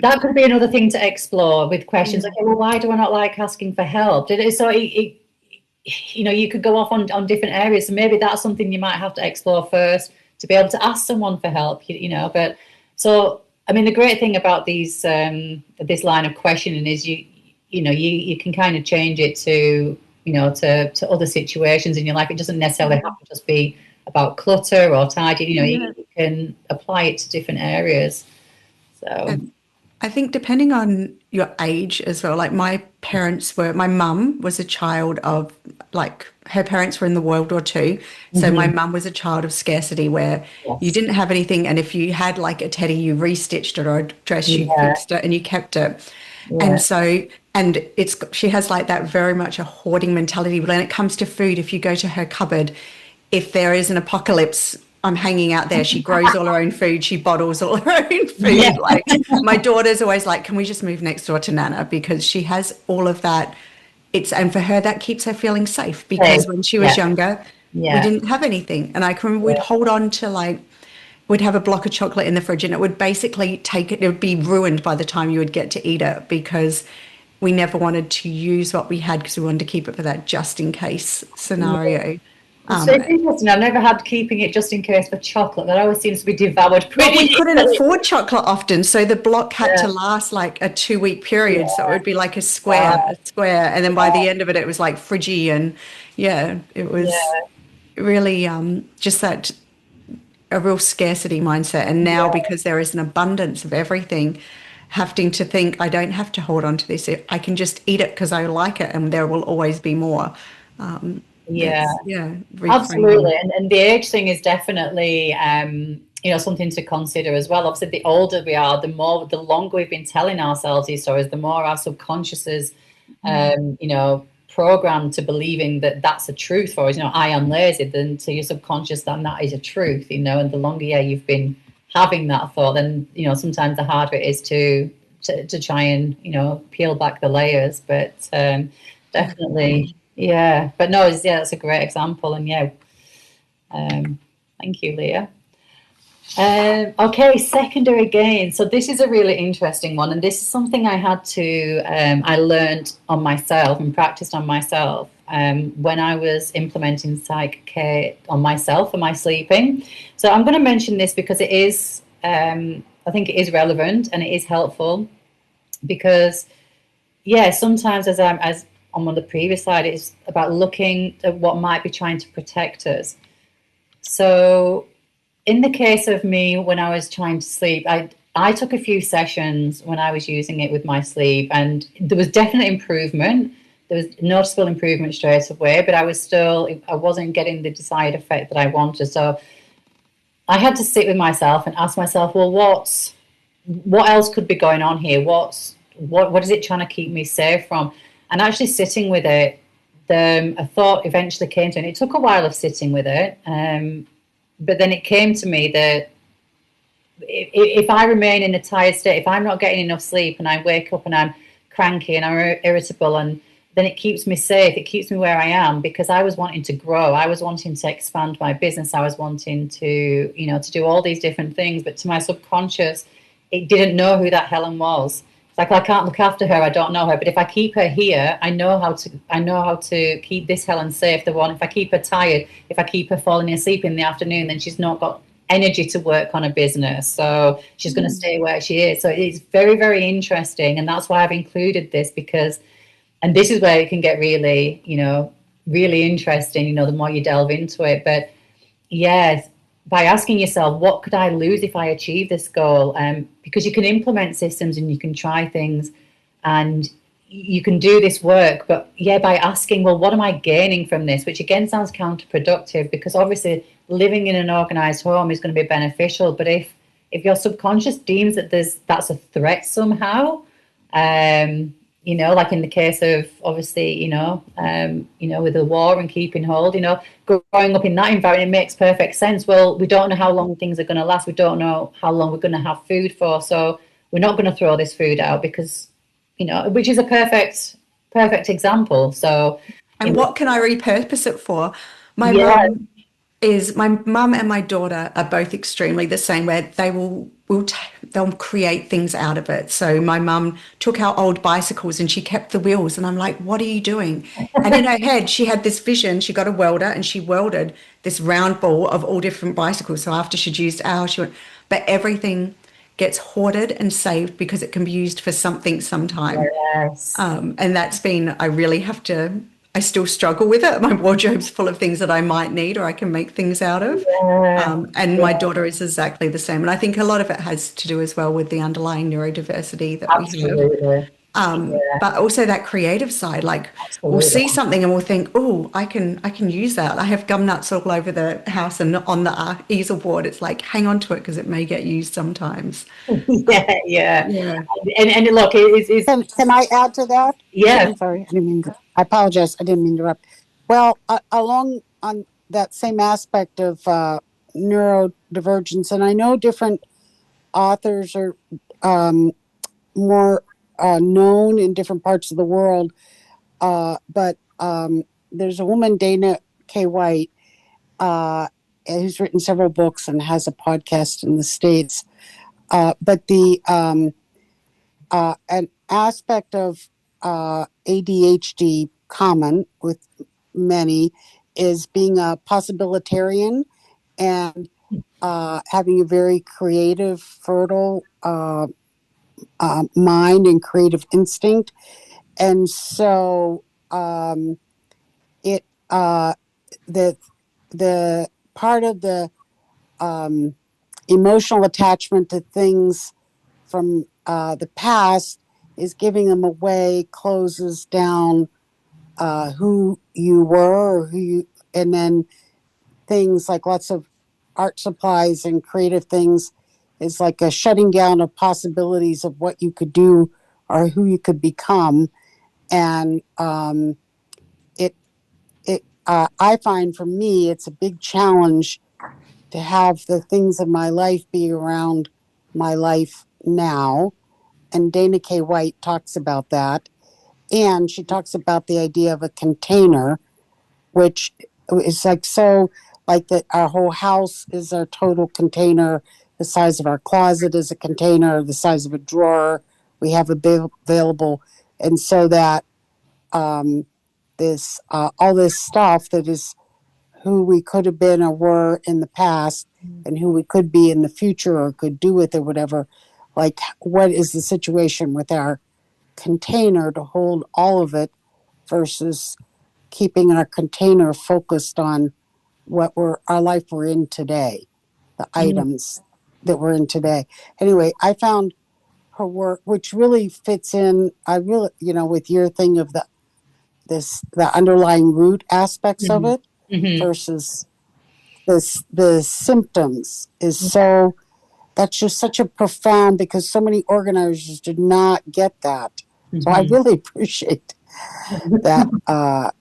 another thing to explore with questions. Okay, well, why do I not like asking for help? So you know, you could go off on different areas. So maybe that's something you might have to explore first to be able to ask someone for help. You know, but so I mean, the great thing about these this line of questioning is you know you can kind of change it to, you know, to other situations in your life. It doesn't necessarily have to just be about clutter or tidying. You know, you can apply it to different areas. So And I think depending on your age as well, like my mum was a child of, like, her parents were in the World War II. So my mum was a child of scarcity where you didn't have anything. And if you had like a teddy, you restitched it, or a dress, you fixed it and you kept it. And so, and she has like that very much a hoarding mentality. When it comes to food, if you go to her cupboard, if there is an apocalypse, I'm hanging out there. She grows all her own food. She bottles all her own food. Yeah. Like, my daughter's always like, can we just move next door to Nana? Because she has all of that. And for her, that keeps her feeling safe, because when she was younger, we didn't have anything. And I can remember we'd hold on to, we'd have a block of chocolate in the fridge, and it would basically it would be ruined by the time you would get to eat it, because we never wanted to use what we had because we wanted to keep it for that just in case scenario. So it's interesting. I've never had keeping it just in case for chocolate. That always seems to be devoured pretty. Well, we couldn't afford chocolate often, so the block had to last like a 2-week period. So it would be like a square, and then by the end of it, it was like fridgy, and it was really just that a real scarcity mindset. And now, because there is an abundance of everything, having to think, I don't have to hold on to this. I can just eat it because I like it, and there will always be more. Absolutely. And the age thing is definitely you know, something to consider as well. Obviously, the older we are, the longer we've been telling ourselves these stories, the more our subconscious is you know, programmed to believing that that's a truth for us. You know, I am lazy, then to your subconscious that is a truth, you know. And the longer you've been having that thought, then, you know, sometimes the harder it is to try and, you know, peel back the layers. But definitely. Yeah, but no, that's a great example, and thank you, Leah. Okay, secondary gain. So this is a really interesting one, and this is something I had to I learned on myself and practiced on myself when I was implementing PSYCH-K on myself for my sleeping. So I'm going to mention this because it is I think it is relevant and it is helpful, because yeah, sometimes as I'm on the previous slide, it's about looking at what might be trying to protect us. So in the case of me, when I was trying to sleep, I took a few sessions when I was using it with my sleep, and there was definite improvement. There was noticeable improvement straight away, but I wasn't getting the desired effect that I wanted. So I had to sit with myself and ask myself, well, what else could be going on here? What is it trying to keep me safe from? And actually sitting with it, a thought eventually came to me. It took a while of sitting with it, but then it came to me that if I remain in a tired state, if I'm not getting enough sleep and I wake up and I'm cranky and I'm irritable, and then it keeps me safe, it keeps me where I am, because I was wanting to grow, I was wanting to expand my business, I was wanting to, to do all these different things, but to my subconscious, it didn't know who that Helen was. It's like, I can't look after her, I don't know her, but if I keep her here, I know how to keep this Helen safe. The one, if I keep her tired, if I keep her falling asleep in the afternoon, then she's not got energy to work on a business, so she's going to stay where she is. So it's very, very interesting, and that's why I've included this, because, and this is where it can get really, really interesting, the more you delve into it. But yes, by asking yourself, what could I lose if I achieve this goal? Because you can implement systems and you can try things and you can do this work, but by asking, well, what am I gaining from this? Which again sounds counterproductive, because obviously living in an organized home is going to be beneficial. But if your subconscious deems that that's a threat somehow, like in the case of obviously, with the war and keeping hold, growing up in that environment, it makes perfect sense. Well, we don't know how long things are going to last. We don't know how long we're going to have food for. So we're not going to throw this food out because, which is a perfect example. So, And what can I repurpose it for? My mum and my daughter are both extremely the same, where they'll create things out of it. So my mum took our old bicycles and she kept the wheels, and I'm like, what are you doing? And in her head, she had this vision. She got a welder and she welded this round ball of all different bicycles. So after she'd used ours, but everything gets hoarded and saved because it can be used for something sometime. Yes. And that's been, I still struggle with it. My wardrobe's full of things that I might need or I can make things out of. My daughter is exactly the same. And I think a lot of it has to do as well with the underlying neurodiversity that we have. But also that creative side, like we'll see something and we'll think, oh, I can use that. I have gum nuts all over the house and on the easel board. It's like, hang on to it because it may get used sometimes. Yeah. And look, Can I add to that? Yeah. I'm sorry, I apologize. I didn't mean to interrupt. Well, along on that same aspect of neurodivergence, and I know different authors are more known in different parts of the world, but there's a woman, Dana K. White, who's written several books and has a podcast in the States. But an aspect of ADHD common with many is being a possibilitarian and having a very creative, fertile mind and creative instinct. And so the part of the emotional attachment to things from the past is giving them away, closes down who you were, and then things like lots of art supplies and creative things is like a shutting down of possibilities of what you could do or who you could become. And I find for me, it's a big challenge to have the things in my life be around my life now. And Dana K. White talks about that. And she talks about the idea of a container, which is like that our whole house is our total container. The size of our closet is a container, the size of a drawer we have available. And so that all this stuff that is who we could have been or were in the past and who we could be in the future or could do with or whatever, like what is the situation with our container to hold all of it versus keeping our container focused on our life we're in today, the items that we're in today. Anyway, I found her work, which really fits in. I really, with your thing of the underlying root aspects of it versus the symptoms is so. That's just such a profound, because so many organizers did not get that. So I really appreciate that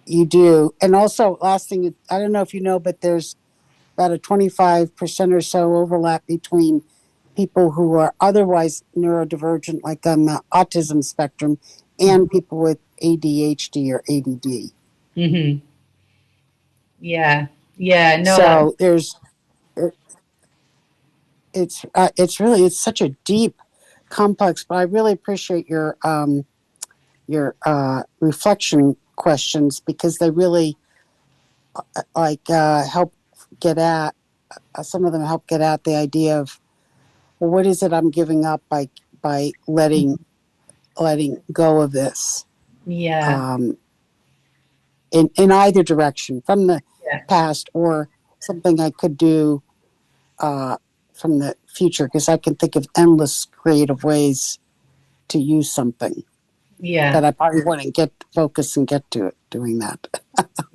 you do. And also, last thing, I don't know if you know, but there's about a 25% or so overlap between people who are otherwise neurodivergent, like on the autism spectrum, and people with ADHD or ADD. Yeah. No. So it's such a deep, complex. But I really appreciate your reflection questions, because they really help get at some of them help get at the idea of, well, what is it I'm giving up by letting go of this? Yeah. In either direction, from the past or something I could do from the future, because I can think of endless creative ways to use something that I probably wouldn't get focus and get to it doing that.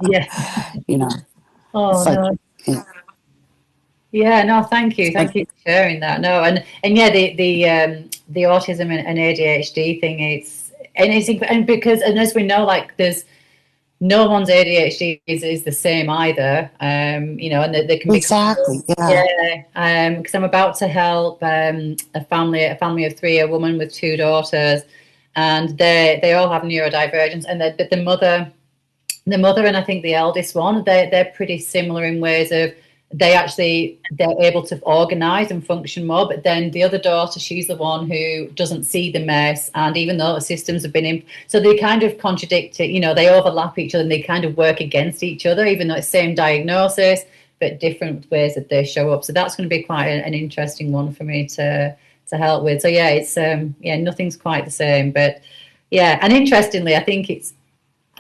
Yeah. Oh, it's like, no. Yeah, no, thank you. Thank you for sharing that. No, and yeah, the autism and ADHD thing, and because, and as we know, like, there's no one's ADHD is the same either. And they can be exactly, because I'm about to help a family of three, a woman with two daughters, and they all have neurodivergence, and the mother and I think the eldest one, they're pretty similar in ways of they're able to organize and function more. But then the other daughter, she's the one who doesn't see the mess, and even though the systems have been in, so they kind of contradict it. They overlap each other, and they kind of work against each other, even though it's same diagnosis but different ways that they show up. So that's going to be quite an interesting one for me to help with. So yeah, it's nothing's quite the same, but yeah. And interestingly, I think it's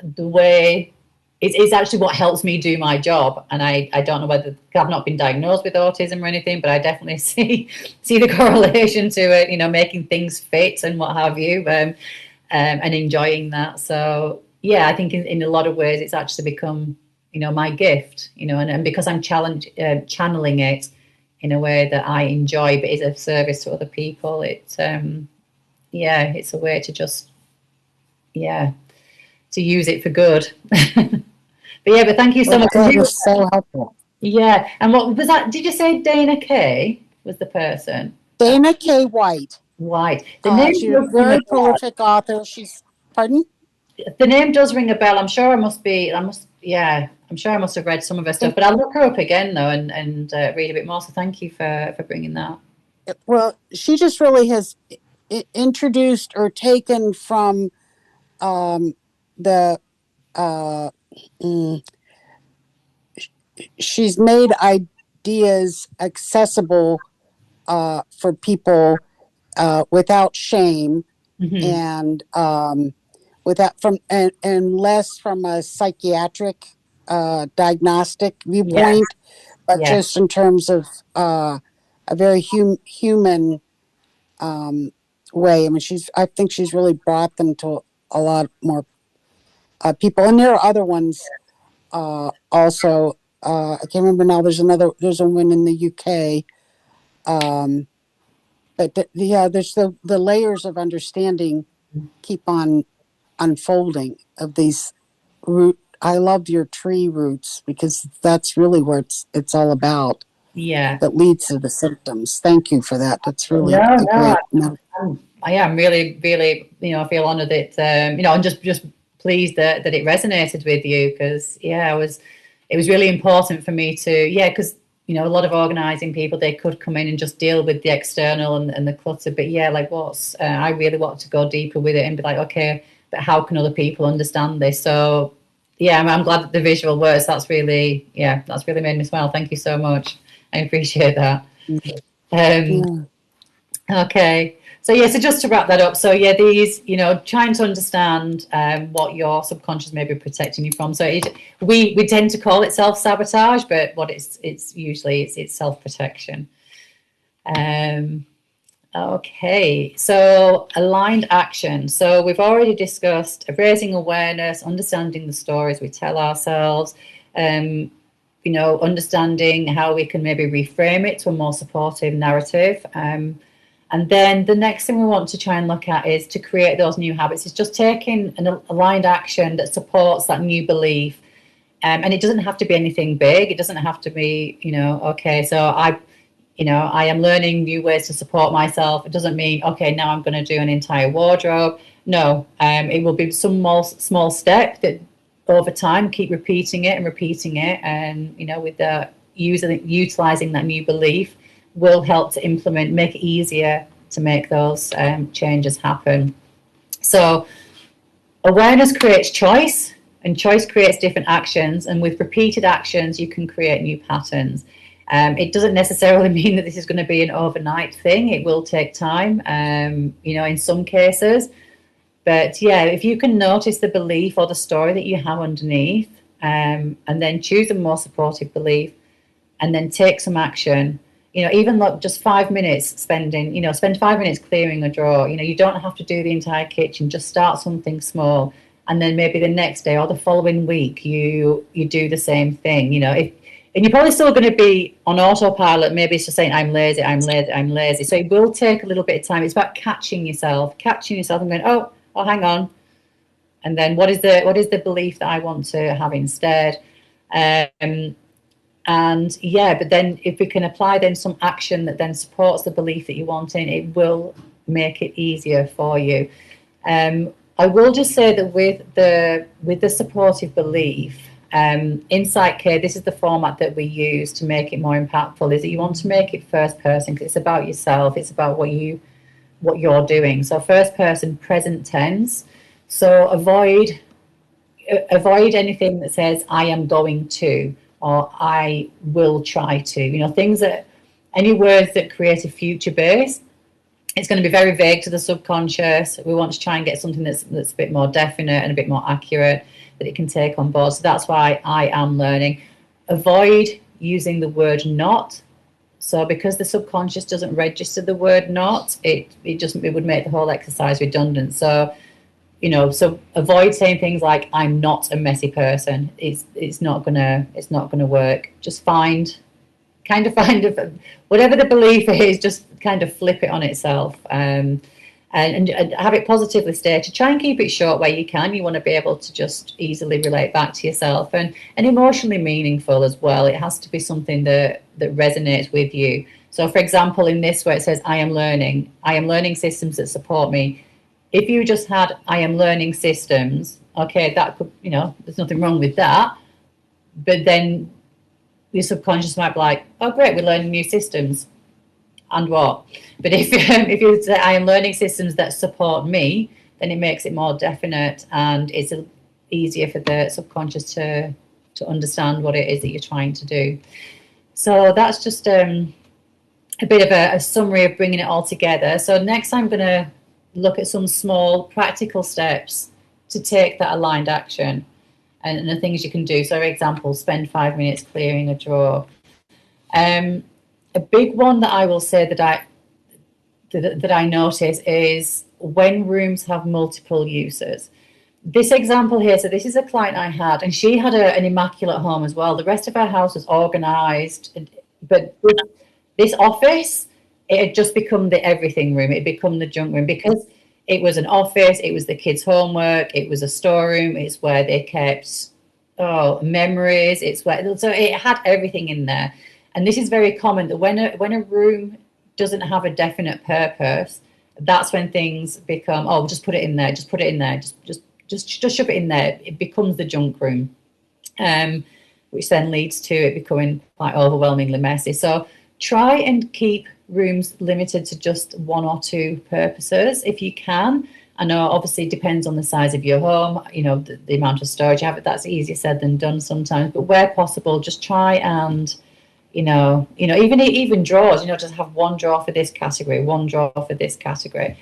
the way it's actually what helps me do my job. And I don't know whether I've not been diagnosed with autism or anything, but I definitely see the correlation to it, making things fit and what have you, and enjoying that. So yeah, I think in a lot of ways it's actually become, my gift, and because I'm channeling it in a way that I enjoy, but is of service to other people. It's it's a way to just, to use it for good. But thank you so much. That was so helpful. Yeah. And what was that? Did you say Dana K was the person? Dana K. White. The name she's a very prolific author. Pardon? The name does ring a bell. I'm sure I must have read some of her stuff, but I'll look her up again though and read a bit more. So thank you for bringing that. Well, she just really has introduced or taken from she's made ideas accessible for people without shame, and less from a psychiatric diagnostic viewpoint, but just in terms of a very human way. I mean, I think she's really brought them to a lot more people, and there are other ones also. I can't remember now. There's a one in the UK. But there's the layers of understanding keep on unfolding of these root. I love your tree roots, because that's really where it's all about. Yeah. That leads to the symptoms. Thank you for that. That's really great. I am really, really, I feel honored that, I'm just pleased that it resonated with you, because it was really important for me to, because a lot of organizing people, they could come in and just deal with the external and the clutter, but I really want to go deeper with it and be like, okay, but how can other people understand this? So I'm glad that the visual works. That's really made me smile. Thank you so much. I appreciate that. Okay, So just to wrap that up, so these, trying to understand what your subconscious may be protecting you from. So we tend to call it self-sabotage, but what it's usually it's self-protection. Okay, so aligned action. So we've already discussed raising awareness, understanding the stories we tell ourselves, understanding how we can maybe reframe it to a more supportive narrative. And then the next thing we want to try and look at is to create those new habits. It's just taking an aligned action that supports that new belief. And it doesn't have to be anything big. It doesn't have to be, okay, so I am learning new ways to support myself. It doesn't mean, okay, now I'm going to do an entire wardrobe. No, it will be some small step that over time keep repeating it. And, with the utilizing that new belief will help to implement, make it easier to make those changes happen. So awareness creates choice, and choice creates different actions. And with repeated actions, you can create new patterns. It doesn't necessarily mean that this is going to be an overnight thing. It will take time, in some cases. But if you can notice the belief or the story that you have underneath, and then choose a more supportive belief, and then take some action, even like just 5 minutes spend 5 minutes clearing a drawer. You don't have to do the entire kitchen. Just start something small, and then maybe the next day or the following week you do the same thing. And you're probably still going to be on autopilot. Maybe it's just saying, I'm lazy. So it will take a little bit of time. It's about catching yourself and going, oh, hang on. And then what is the belief that I want to have instead? But then if we can apply then some action that then supports the belief that you want in, it will make it easier for you. I will just say that with the supportive belief, in PSYCH-K, this is the format that we use to make it more impactful, is that you want to make it first person, because it's about yourself. It's about what you're doing. So first person, present tense. So avoid anything that says I am going to, or I will try to, things that, any words that create a future base, it's going to be very vague to the subconscious. We want to try and get something that's a bit more definite and a bit more accurate that it can take on board. So that's why I am learning. Avoid using the word not. So because the subconscious doesn't register the word not, it would make the whole exercise redundant. So, so avoid saying things like I'm not a messy person. It's not gonna work. Just find whatever the belief is, just kind of flip it on itself. And have it positively stated. Try and keep it short where you can. You want to be able to just easily relate back to yourself, and emotionally meaningful as well. It has to be something that resonates with you. So for example, in this where it says I am learning systems that support me. If you just had I am learning systems, okay, that could, there's nothing wrong with that. But then your subconscious might be like, oh great, we're learning new systems. And what? But if you say I am learning systems that support me, then it makes it more definite, and it's easier for the subconscious to understand what it is that you're trying to do. So that's just a bit of a summary of bringing it all together. So next I'm going to look at some small practical steps to take that aligned action and the things you can do. So for example, spend 5 minutes clearing a drawer. A big one that I will say that I notice is when rooms have multiple uses. This example here, so this is a client I had, and she had an immaculate home as well. The rest of her house was organised, but this office, it had just become the everything room. It had become the junk room because it was an office, it was the kids' homework, it was a storeroom, it's where they kept memories, so it had everything in there. And this is very common, that when a room doesn't have a definite purpose, that's when things become, just put it in there, just shove it in there. It becomes the junk room, which then leads to it becoming quite overwhelmingly messy. So try and keep rooms limited to just one or two purposes if you can. I know obviously it depends on the size of your home, the amount of storage you have. That's easier said than done sometimes. But where possible, just try and even drawers, just have one drawer for this category, one drawer for this category.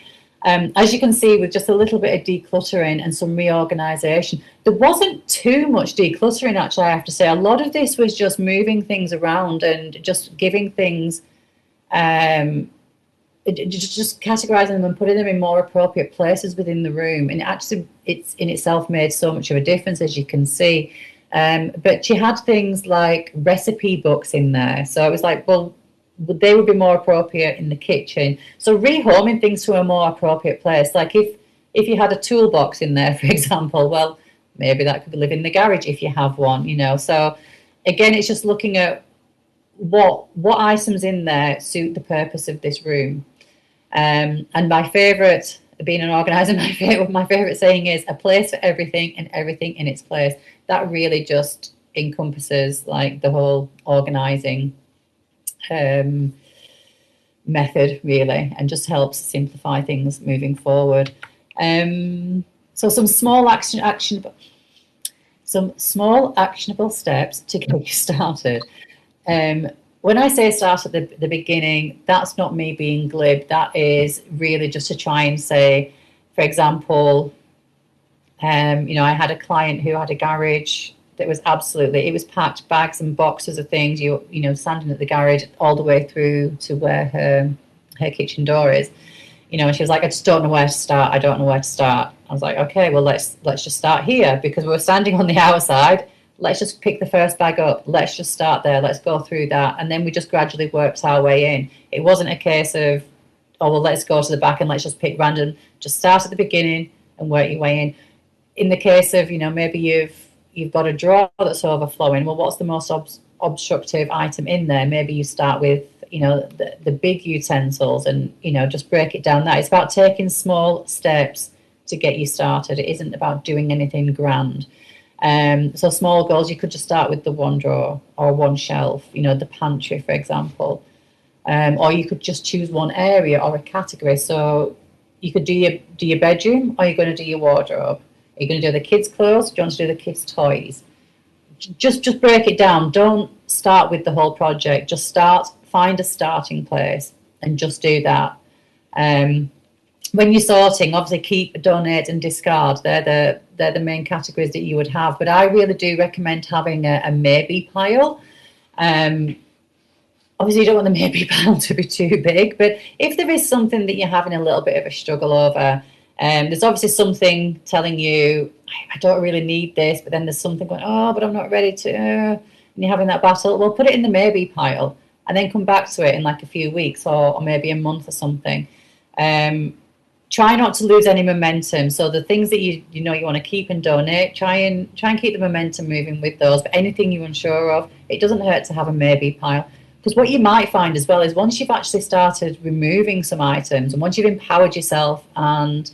As you can see, with just a little bit of decluttering and some reorganization, there wasn't too much decluttering, actually, I have to say. A lot of this was just moving things around and just giving things, just categorizing them and putting them in more appropriate places within the room. And it's in itself made so much of a difference, as you can see. But she had things like recipe books in there. So it was like, well, they would be more appropriate in the kitchen. So rehoming things to a more appropriate place. Like if you had a toolbox in there, for example, well, maybe that could live in the garage if you have one, So again, it's just looking at what items in there suit the purpose of this room. And my favorite, being an organizer, my favorite saying is a place for everything and everything in its place. That really just encompasses like the whole organizing method, really, and just helps simplify things moving forward. So some small actionable steps to get you started. When I say start at the beginning, that's not me being glib. That is really just to try and say, for example, I had a client who had a garage that was it was packed, bags and boxes of things, standing at the garage all the way through to where her kitchen door is. And she was like, I just don't know where to start. I don't know where to start. I was like, okay, well, let's just start here, because we're standing on the outside. Let's just pick the first bag up. Let's just start there. Let's go through that. And then we just gradually worked our way in. It wasn't a case of, oh, well, let's go to the back and let's just pick random. Just start at the beginning and work your way in. In the case of, maybe you've got a drawer that's overflowing. Well, what's the most obstructive item in there? Maybe you start with, the big utensils and, just break it down. That it's about taking small steps to get you started. It isn't about doing anything grand. So small goals, you could just start with the one drawer or one shelf, the pantry, for example. Or you could just choose one area or a category. So you could do your bedroom, or you're going to do your wardrobe. Are you going to do the kids' clothes? Do you want to do the kids' toys? Just break it down. Don't start with the whole project. Just find a starting place and just do that. When you're sorting, obviously keep, donate and discard. They're the main categories that you would have. But I really do recommend having a maybe pile. Obviously, you don't want the maybe pile to be too big. But if there is something that you're having a little bit of a struggle over, there's obviously something telling you, I don't really need this. But then there's something going, oh, but I'm not ready to. And you're having that battle. Well, put it in the maybe pile and then come back to it in like a few weeks or maybe a month or something. Try not to lose any momentum. So the things that you want to keep and donate, try and keep the momentum moving with those. But anything you're unsure of, it doesn't hurt to have a maybe pile. Because what you might find as well is once you've actually started removing some items and once you've empowered yourself and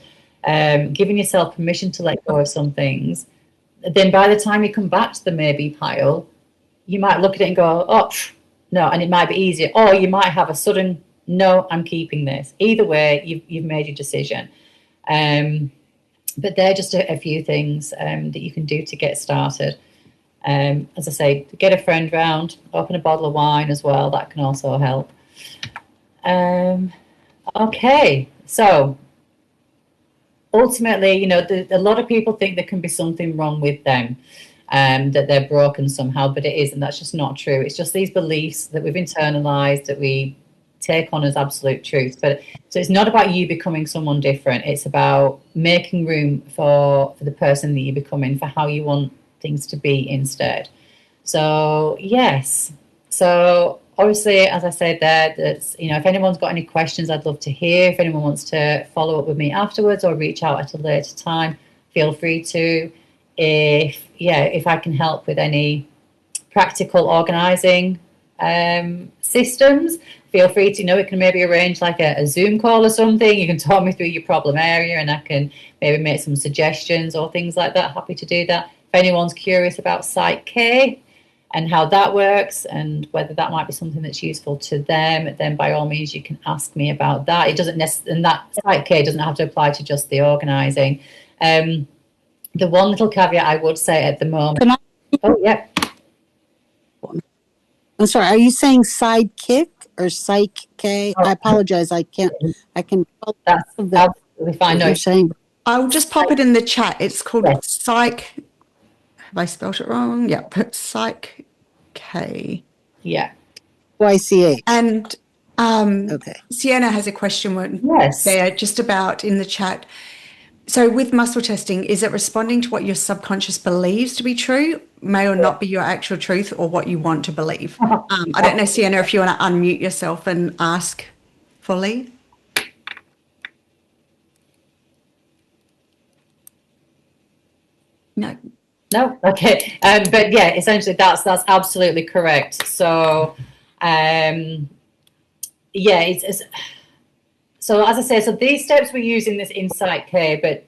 given yourself permission to let go of some things, then by the time you come back to the maybe pile, you might look at it and go, oh, no, and it might be easier. Or you might have a sudden, no, I'm keeping this. Either way, you've made your decision. But they're just a few things that you can do to get started. As I say, get a friend round, open a bottle of wine as well. That can also help. Okay, so ultimately, a lot of people think there can be something wrong with them, that they're broken somehow, but it isn't. That's just not true. It's just these beliefs that we've internalized, that we take on as absolute truth. But so it's not about you becoming someone different. It's about making room for the person that you're becoming, for how you want things to be instead. So yes. So obviously, as I said there, that's, if anyone's got any questions, I'd love to hear. If anyone wants to follow up with me afterwards or reach out at a later time, feel free to. If I can help with any practical organizing systems, feel free to, we can maybe arrange like a Zoom call or something. You can talk me through your problem area and I can maybe make some suggestions or things like that. Happy to do that. If anyone's curious about PSYCH-K and how that works and whether that might be something that's useful to them, then by all means you can ask me about that. It doesn't necessarily, and that PSYCH-K doesn't have to apply to just the organizing. The one little caveat I would say at the moment. Oh, yeah. I'm sorry, are you saying sidekick or PSYCH-K? Oh, I apologize. I can follow that's that, absolutely fine. what No, you're saying. I'll just pop it in the chat. It's called yes. Psych. Have I spelled it wrong? Yeah, PSYCH-K. Yeah. YCH. And Okay. Sienna has a question Yes. there just about in the chat. So with muscle testing, is it responding to what your subconscious believes to be true, may or not be your actual truth, or what you want to believe? I don't know, Sienna, if you want to unmute yourself and ask fully. No. No, okay, but yeah, essentially that's absolutely correct. So, yeah, it's so as I say, so these steps we're using this PSYCH-K, but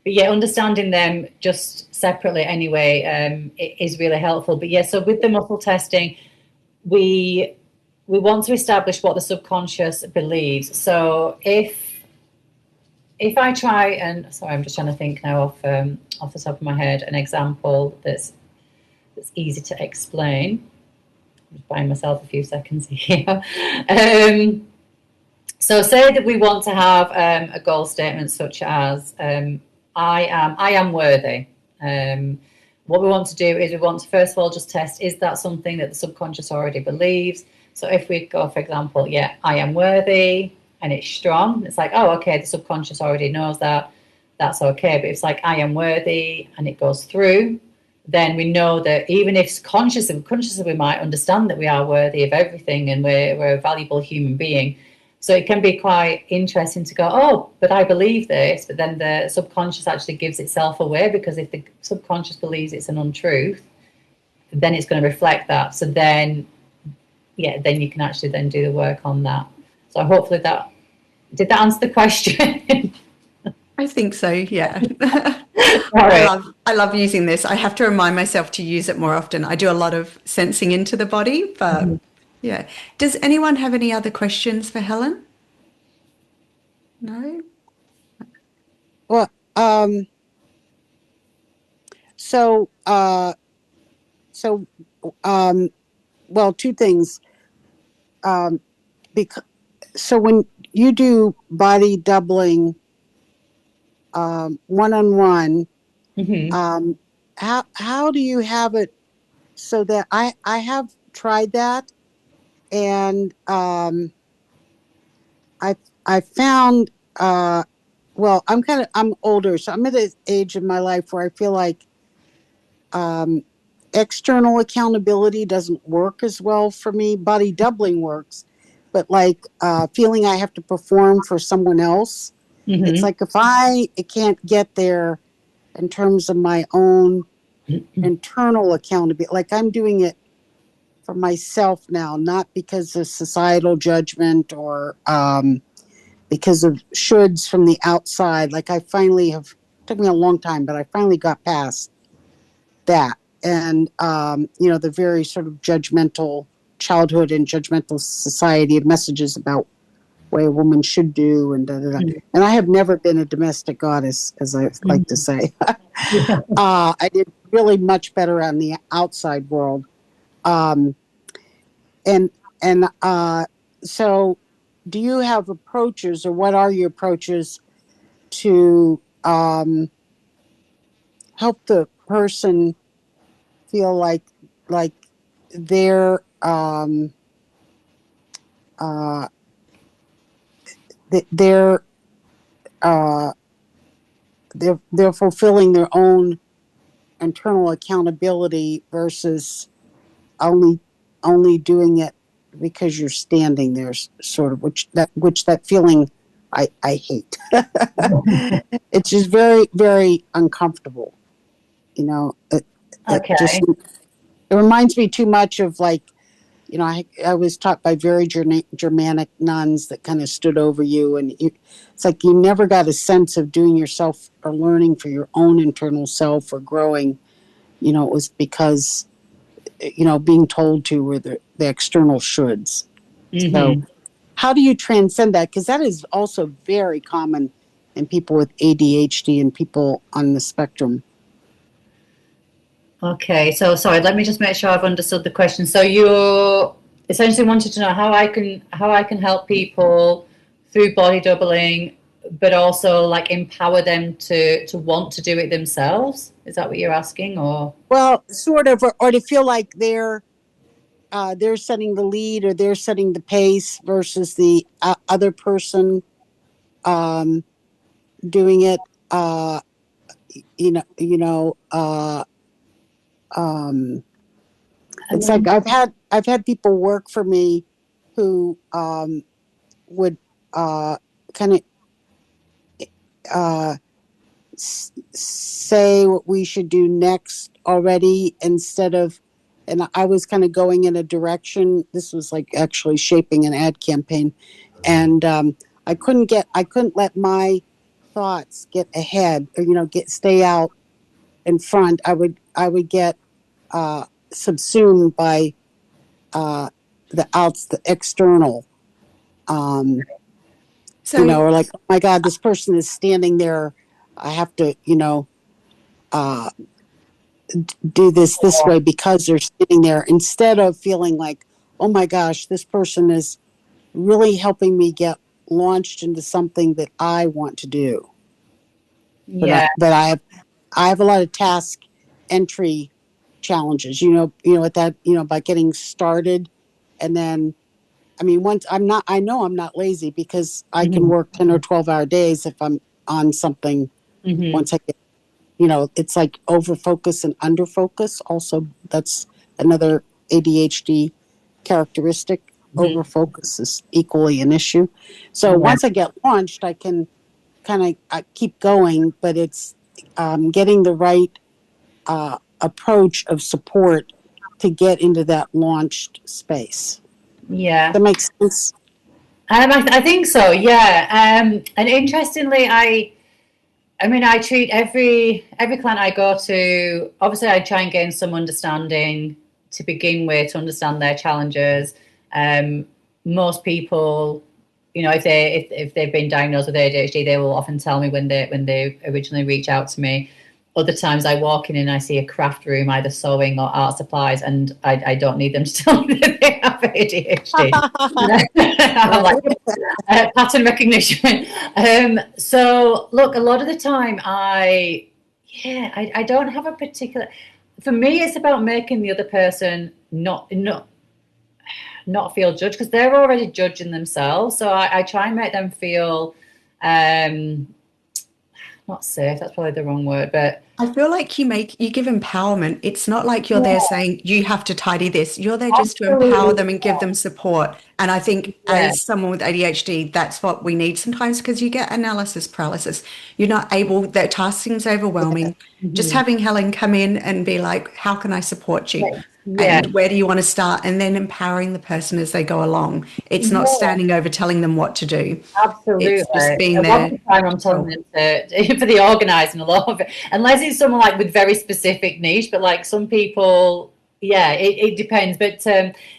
yeah, understanding them just separately anyway, it is really helpful. But yeah, so with the muscle testing, we want to establish what the subconscious believes. So if I try and, sorry, I'm just trying to think now off the top of my head, an example that's easy to explain. I'm just buying myself a few seconds here. So say that we want to have a goal statement such as I am worthy. What we want to do is we want to first of all just test, is that something that the subconscious already believes? So if we go, for example, yeah, I am worthy, and it's strong, it's like, oh, okay, the subconscious already knows that, that's okay. But it's like I am worthy and it goes through, then we know that even if consciously we might understand that we are worthy of everything and we're a valuable human being. So it can be quite interesting to go, oh, but I believe this, but then the subconscious actually gives itself away, because if the subconscious believes it's an untruth, then it's going to reflect that. So then, yeah, then you can actually then do the work on that. So hopefully did that answer the question? I think so, yeah. All right. I love using this. I have to remind myself to use it more often. I do a lot of sensing into the body, but yeah. Does anyone have any other questions for Helen? No? Well, so, well, two things. So when you do body doubling, one-on-one, how do you have it so that I have tried that, and I found well, I'm older, so I'm at an age in my life where I feel like external accountability doesn't work as well for me. Body doubling works, but like feeling I have to perform for someone else. It's like if I can't get there in terms of my own internal accountability, like I'm doing it for myself now, not because of societal judgment or because of shoulds from the outside. Like I finally have, took me a long time, but I finally got past that. And, the very sort of judgmental childhood and judgmental society of messages about what a woman should do and da, da, da. And I have never been a domestic goddess, as I like to say. I did really much better on the outside world. Um, and so do you have approaches, or what are your approaches to help the person feel like they're they're they're fulfilling their own internal accountability versus only doing it because you're standing there, sort of, which that feeling I hate. It's just very, very uncomfortable. It just, it reminds me too much of, like, I was taught by very Germanic nuns that kind of stood over you, and it's like you never got a sense of doing yourself or learning for your own internal self or growing. It was because, being told to were the external shoulds. So how do you transcend that? Because that is also very common in people with ADHD and people on the spectrum. Okay, so sorry, let me just make sure I've understood the question. So you're essentially wanted to know how I can help people through body doubling, but also like empower them to want to do it themselves. Is that what you're asking, or? Well, sort of, or to feel like they're setting the lead or they're setting the pace versus the other person um, doing it. Um, And it's like then, I've had people work for me who would kind of uh, say what we should do next already instead of, and I was kind of going in a direction. This was like actually shaping an ad campaign, and I couldn't let my thoughts get ahead, or get stay out in front. I would get subsumed by the external, um, So, or like, oh my God, this person is standing there. I have to, uh, do this way because they're sitting there, instead of feeling like, oh my gosh, this person is really helping me get launched into something that I want to do. yeah, But I have a lot of task entry challenges, at that, by getting started. And then, I mean, once I know I'm not lazy because I can hmm work 10 or 12-hour days if I'm on something. hmm Once I get, it's like over focus and under focus. Also, that's another ADHD characteristic. hmm Over focus is equally an issue. So yeah, once I get launched, I can kind of keep going, but it's getting the right approach of support to get into that launched space. yeah. That makes sense. I think so. Yeah. And interestingly, I mean, I treat every client I go to. Obviously, I try and gain some understanding to begin with, to understand their challenges. Um, Most people, if they've been diagnosed with ADHD, they will often tell me when they originally reach out to me. Other times, I walk in and I see a craft room, either sewing or art supplies, and I don't need them to tell me that they have ADHD. I'm like, Right. pattern recognition. So look, a lot of the time I don't have a particular, for me, it's about making the other person not feel judged, because they're already judging themselves. So I try and make them feel um not safe, that's probably the wrong word, but I feel like you give empowerment. It's not like you're there yeah, saying you have to tidy this. You're there just to empower absolutely, them and give them support. And I think yeah, as someone with ADHD, that's what we need sometimes, because you get analysis paralysis. You're not able, that tasking's overwhelming. Just mhm. having Helen come in and be like, how can I support you? Yeah, And where do you want to start? And then empowering the person as they go along. It's not yeah. standing over telling them what to do. Absolutely. It's just being A lot of there the time I'm to telling help. them for the organising a lot of it. Unless it's someone like with very specific niche, but like some people, yeah, it depends. But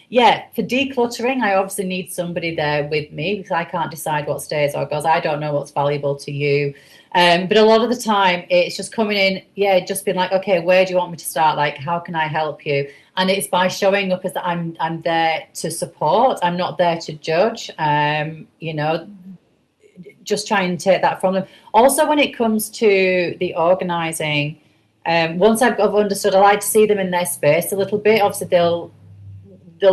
yeah, for decluttering, I obviously need somebody there with me, because I can't decide what stays or goes. I don't know what's valuable to you. But a lot of the time it's just coming in, yeah, just being like, okay, where do you want me to start? Like, how can I help you? And it's by showing up as that I'm there to support. I'm not there to judge. Just try and take that from them. Also, when it comes to the organising, once I've understood, I like to see them in their space a little bit. Obviously, they'll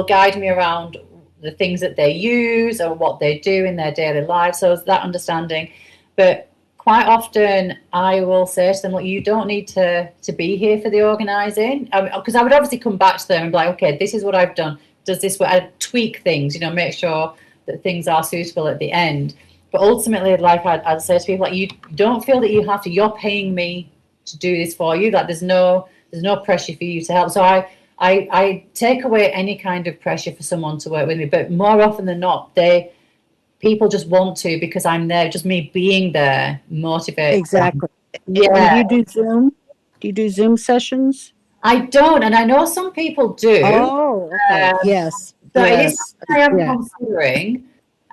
guide me around the things that they use or what they do in their daily lives. So it's that understanding. But quite often, I will say to them, "Look, you don't need to be here for the organising," because I would obviously come back to them and be like, "Okay, this is what I've done. Does this work?" I tweak things, make sure that things are suitable at the end. But ultimately, like I'd say to people, like, you don't feel that you have to. You're paying me to do this for you. Like, there's no pressure for you to help. So I take away any kind of pressure for someone to work with me. But more often than not, people just want to, because I'm there. Just me being there motivates them. Exactly. And Yeah, do you do Zoom? Do you do Zoom sessions? I don't, and I know some people do. Oh, okay. Yes. So it is Yes. something I am Yeah. considering.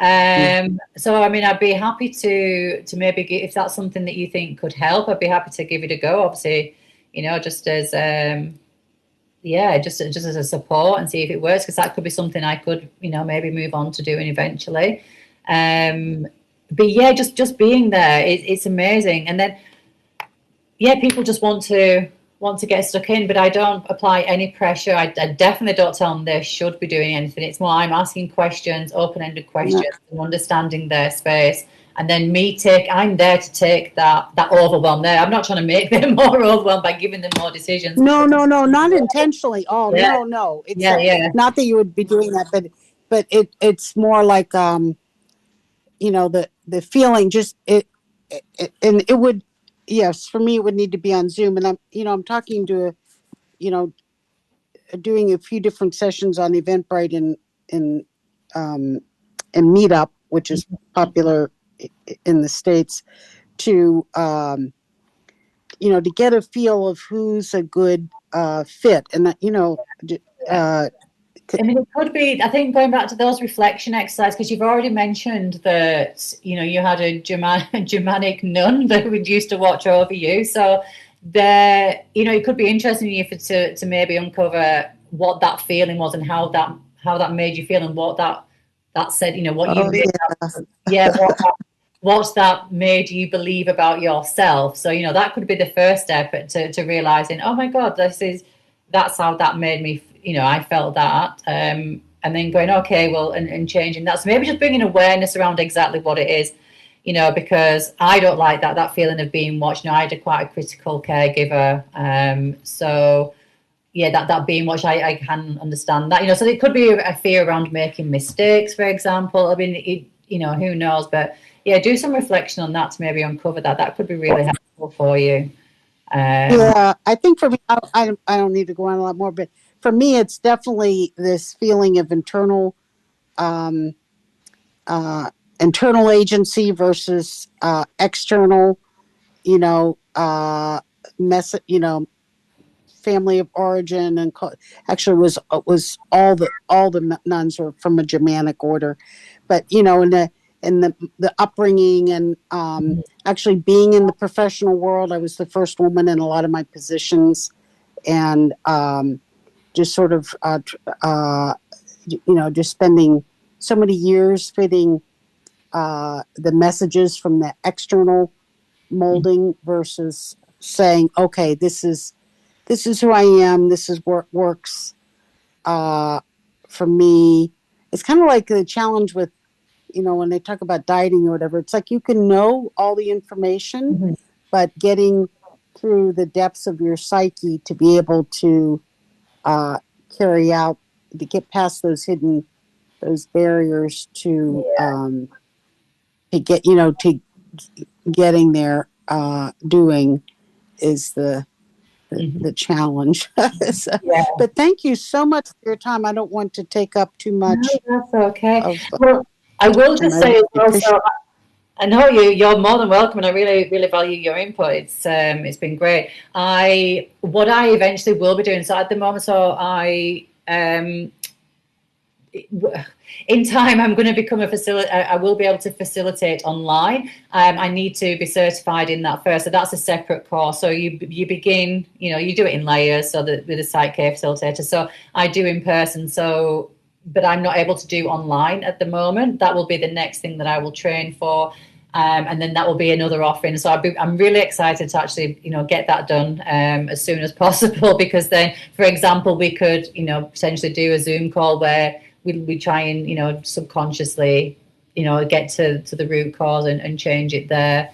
Mm. So I mean, I'd be happy to maybe if that's something that you think could help, I'd be happy to give it a go. Obviously, just as yeah, just as a support and see if it works, because that could be something I could, maybe move on to doing eventually. But yeah, just being there, it's amazing. And then yeah, people just want to get stuck in, but I don't apply any pressure. I definitely don't tell them they should be doing anything. It's more I'm asking questions, open-ended questions, and understanding their space. And then I'm there to take that overwhelm there. I'm not trying to make them more overwhelmed by giving them more decisions. No, not intentionally. Oh, Yeah. no. It's Yeah. not that you would be doing that, but it's more like, the feeling and it would, yes, for me, it would need to be on Zoom. And I'm talking to doing a few different sessions on Eventbrite and Meetup, which is popular in the States, to to get a feel of who's a good fit. And I mean, it could be, I think, going back to those reflection exercises, because you've already mentioned that, you had a Germanic nun that would used to watch over you. So it could be interesting for you to maybe uncover what that feeling was and how that made you feel, and what that said, what you what that made you believe about yourself. So, that could be the first step to realizing, oh my God, that's how that made me, I felt that. And then going, okay, well, and changing that. So maybe just bringing awareness around exactly what it is, because I don't like that feeling of being watched. I had quite a critical caregiver. So yeah, that being watched, I can understand that, so it could be a fear around making mistakes, for example. I mean, who knows, but yeah, do some reflection on that to maybe uncover that could be really helpful for you. Yeah, I think for me, I don't need to go on a lot more, but for me, it's definitely this feeling of internal agency versus external, family of origin, and actually was all the nuns were from a Germanic order, but in the upbringing and actually being in the professional world, I was the first woman in a lot of my positions, and just sort of just spending so many years fitting the messages from the external molding versus saying, okay, this is who I am. This is what works for me. It's kind of like the challenge with, when they talk about dieting or whatever. It's like you can know all the information, but getting through the depths of your psyche to be able to carry out, to get past those barriers to get, to getting there, doing is the challenge. So, but thank you so much for your time. I don't want to take up too much. No, that's okay. Well, I will just say also, I know you're more than welcome, and I really, really value your input. It's been great. What I eventually will be doing, so at the moment, in time, I'm going to become a facilitator. I will be able to facilitate online. I need to be certified in that first. So that's a separate course. So you begin, you do it in layers. So with a PSYCH-K facilitator. So I do in person. So, but I'm not able to do online at the moment. That will be the next thing that I will train for. And then that will be another offering. So I'm really excited to actually, get that done as soon as possible, because then, for example, we could, potentially do a Zoom call where we try and, subconsciously, get to the root cause and change it there,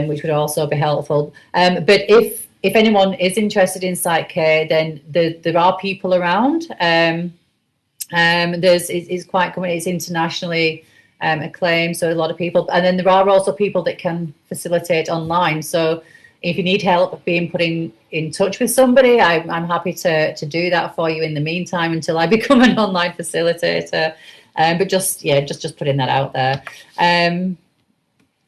which would also be helpful. But if anyone is interested in PSYCH-K, then there are people around. It's quite common. It's internationally acclaimed, so a lot of people. And then there are also people that can facilitate online. So if you need help being put in touch with somebody, I'm happy to do that for you in the meantime until I become an online facilitator. But just putting that out there.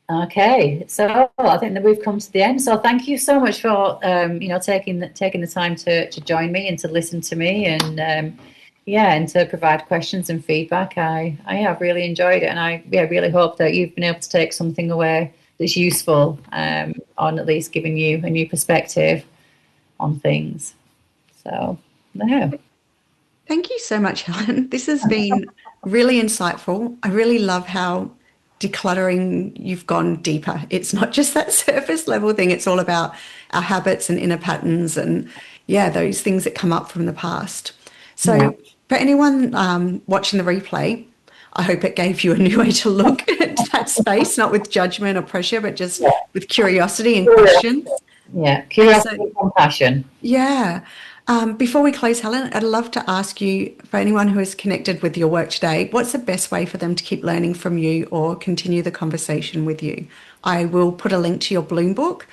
Okay, so I think that we've come to the end. So thank you so much for taking the time to join me and to listen to me, and and to provide questions and feedback. I have really enjoyed it, and I really hope that you've been able to take something away that's useful, on at least giving you a new perspective on things. So No. Thank you so much, Helen. This has been really insightful. I really love how decluttering, you've gone deeper. It's not just that surface level thing, it's all about our habits and inner patterns and, yeah, those things that come up from the past. So, Yeah. for anyone watching the replay, I hope it gave you a new way to look at that space, not with judgment or pressure, but just with curiosity and questions. Yeah. And Curiosity, so, compassion. yeah. Before we close, Helen, I'd love to ask you, for anyone who is connected with your work today, what's the best way for them to keep learning from you or continue the conversation with you? I will put a link to your Bloom book.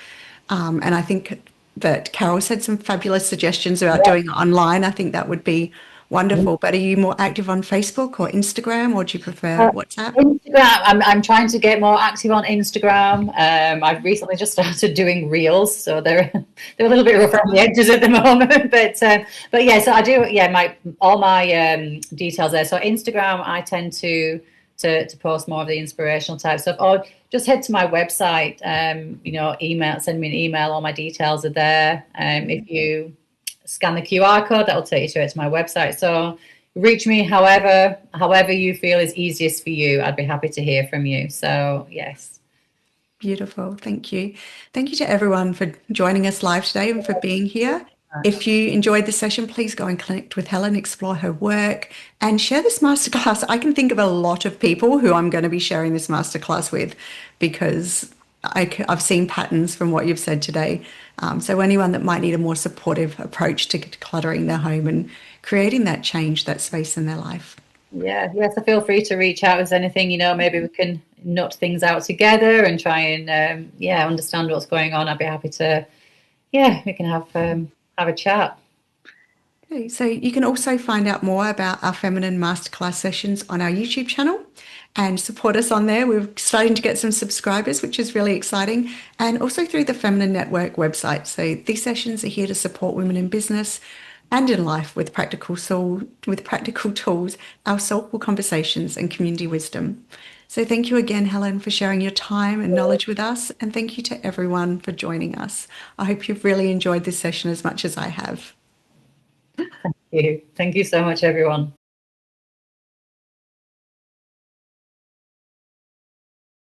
And I think that Carol said some fabulous suggestions about doing it online. I think that would be wonderful. But are you more active on Facebook or Instagram, or do you prefer WhatsApp? Instagram. I'm trying to get more active on Instagram. I've recently just started doing reels, so they're a little bit rough around the edges at the moment. But yeah, so I do. Yeah, all my details there. So Instagram, I tend to post more of the inspirational type stuff. Or just head to my website. Send me an email. All my details are there. If you scan the QR code, that will take you straight to my website. So reach me however you feel is easiest for you. I'd be happy to hear from you. So yes. Beautiful. Thank you. Thank you to everyone for joining us live today and for being here. If you enjoyed the session, please go and connect with Helen, explore her work, and share this masterclass. I can think of a lot of people who I'm going to be sharing this masterclass with, because I've seen patterns from what you've said today. So anyone that might need a more supportive approach to decluttering their home and creating that change, that space in their life. Yeah, so feel free to reach out with anything, maybe we can nut things out together and try and understand what's going on. I'd be happy to, we can have a chat. Okay, so you can also find out more about our Feminine Masterclass sessions on our YouTube channel and support us on there. We're starting to get some subscribers, which is really exciting, and also through the Feminine Network website. So these sessions are here to support women in business and in life with practical tools, our soulful conversations and community wisdom. So thank you again, Helen, for sharing your time and knowledge with us. And thank you to everyone for joining us. I hope you've really enjoyed this session as much as I have. Thank you so much, everyone.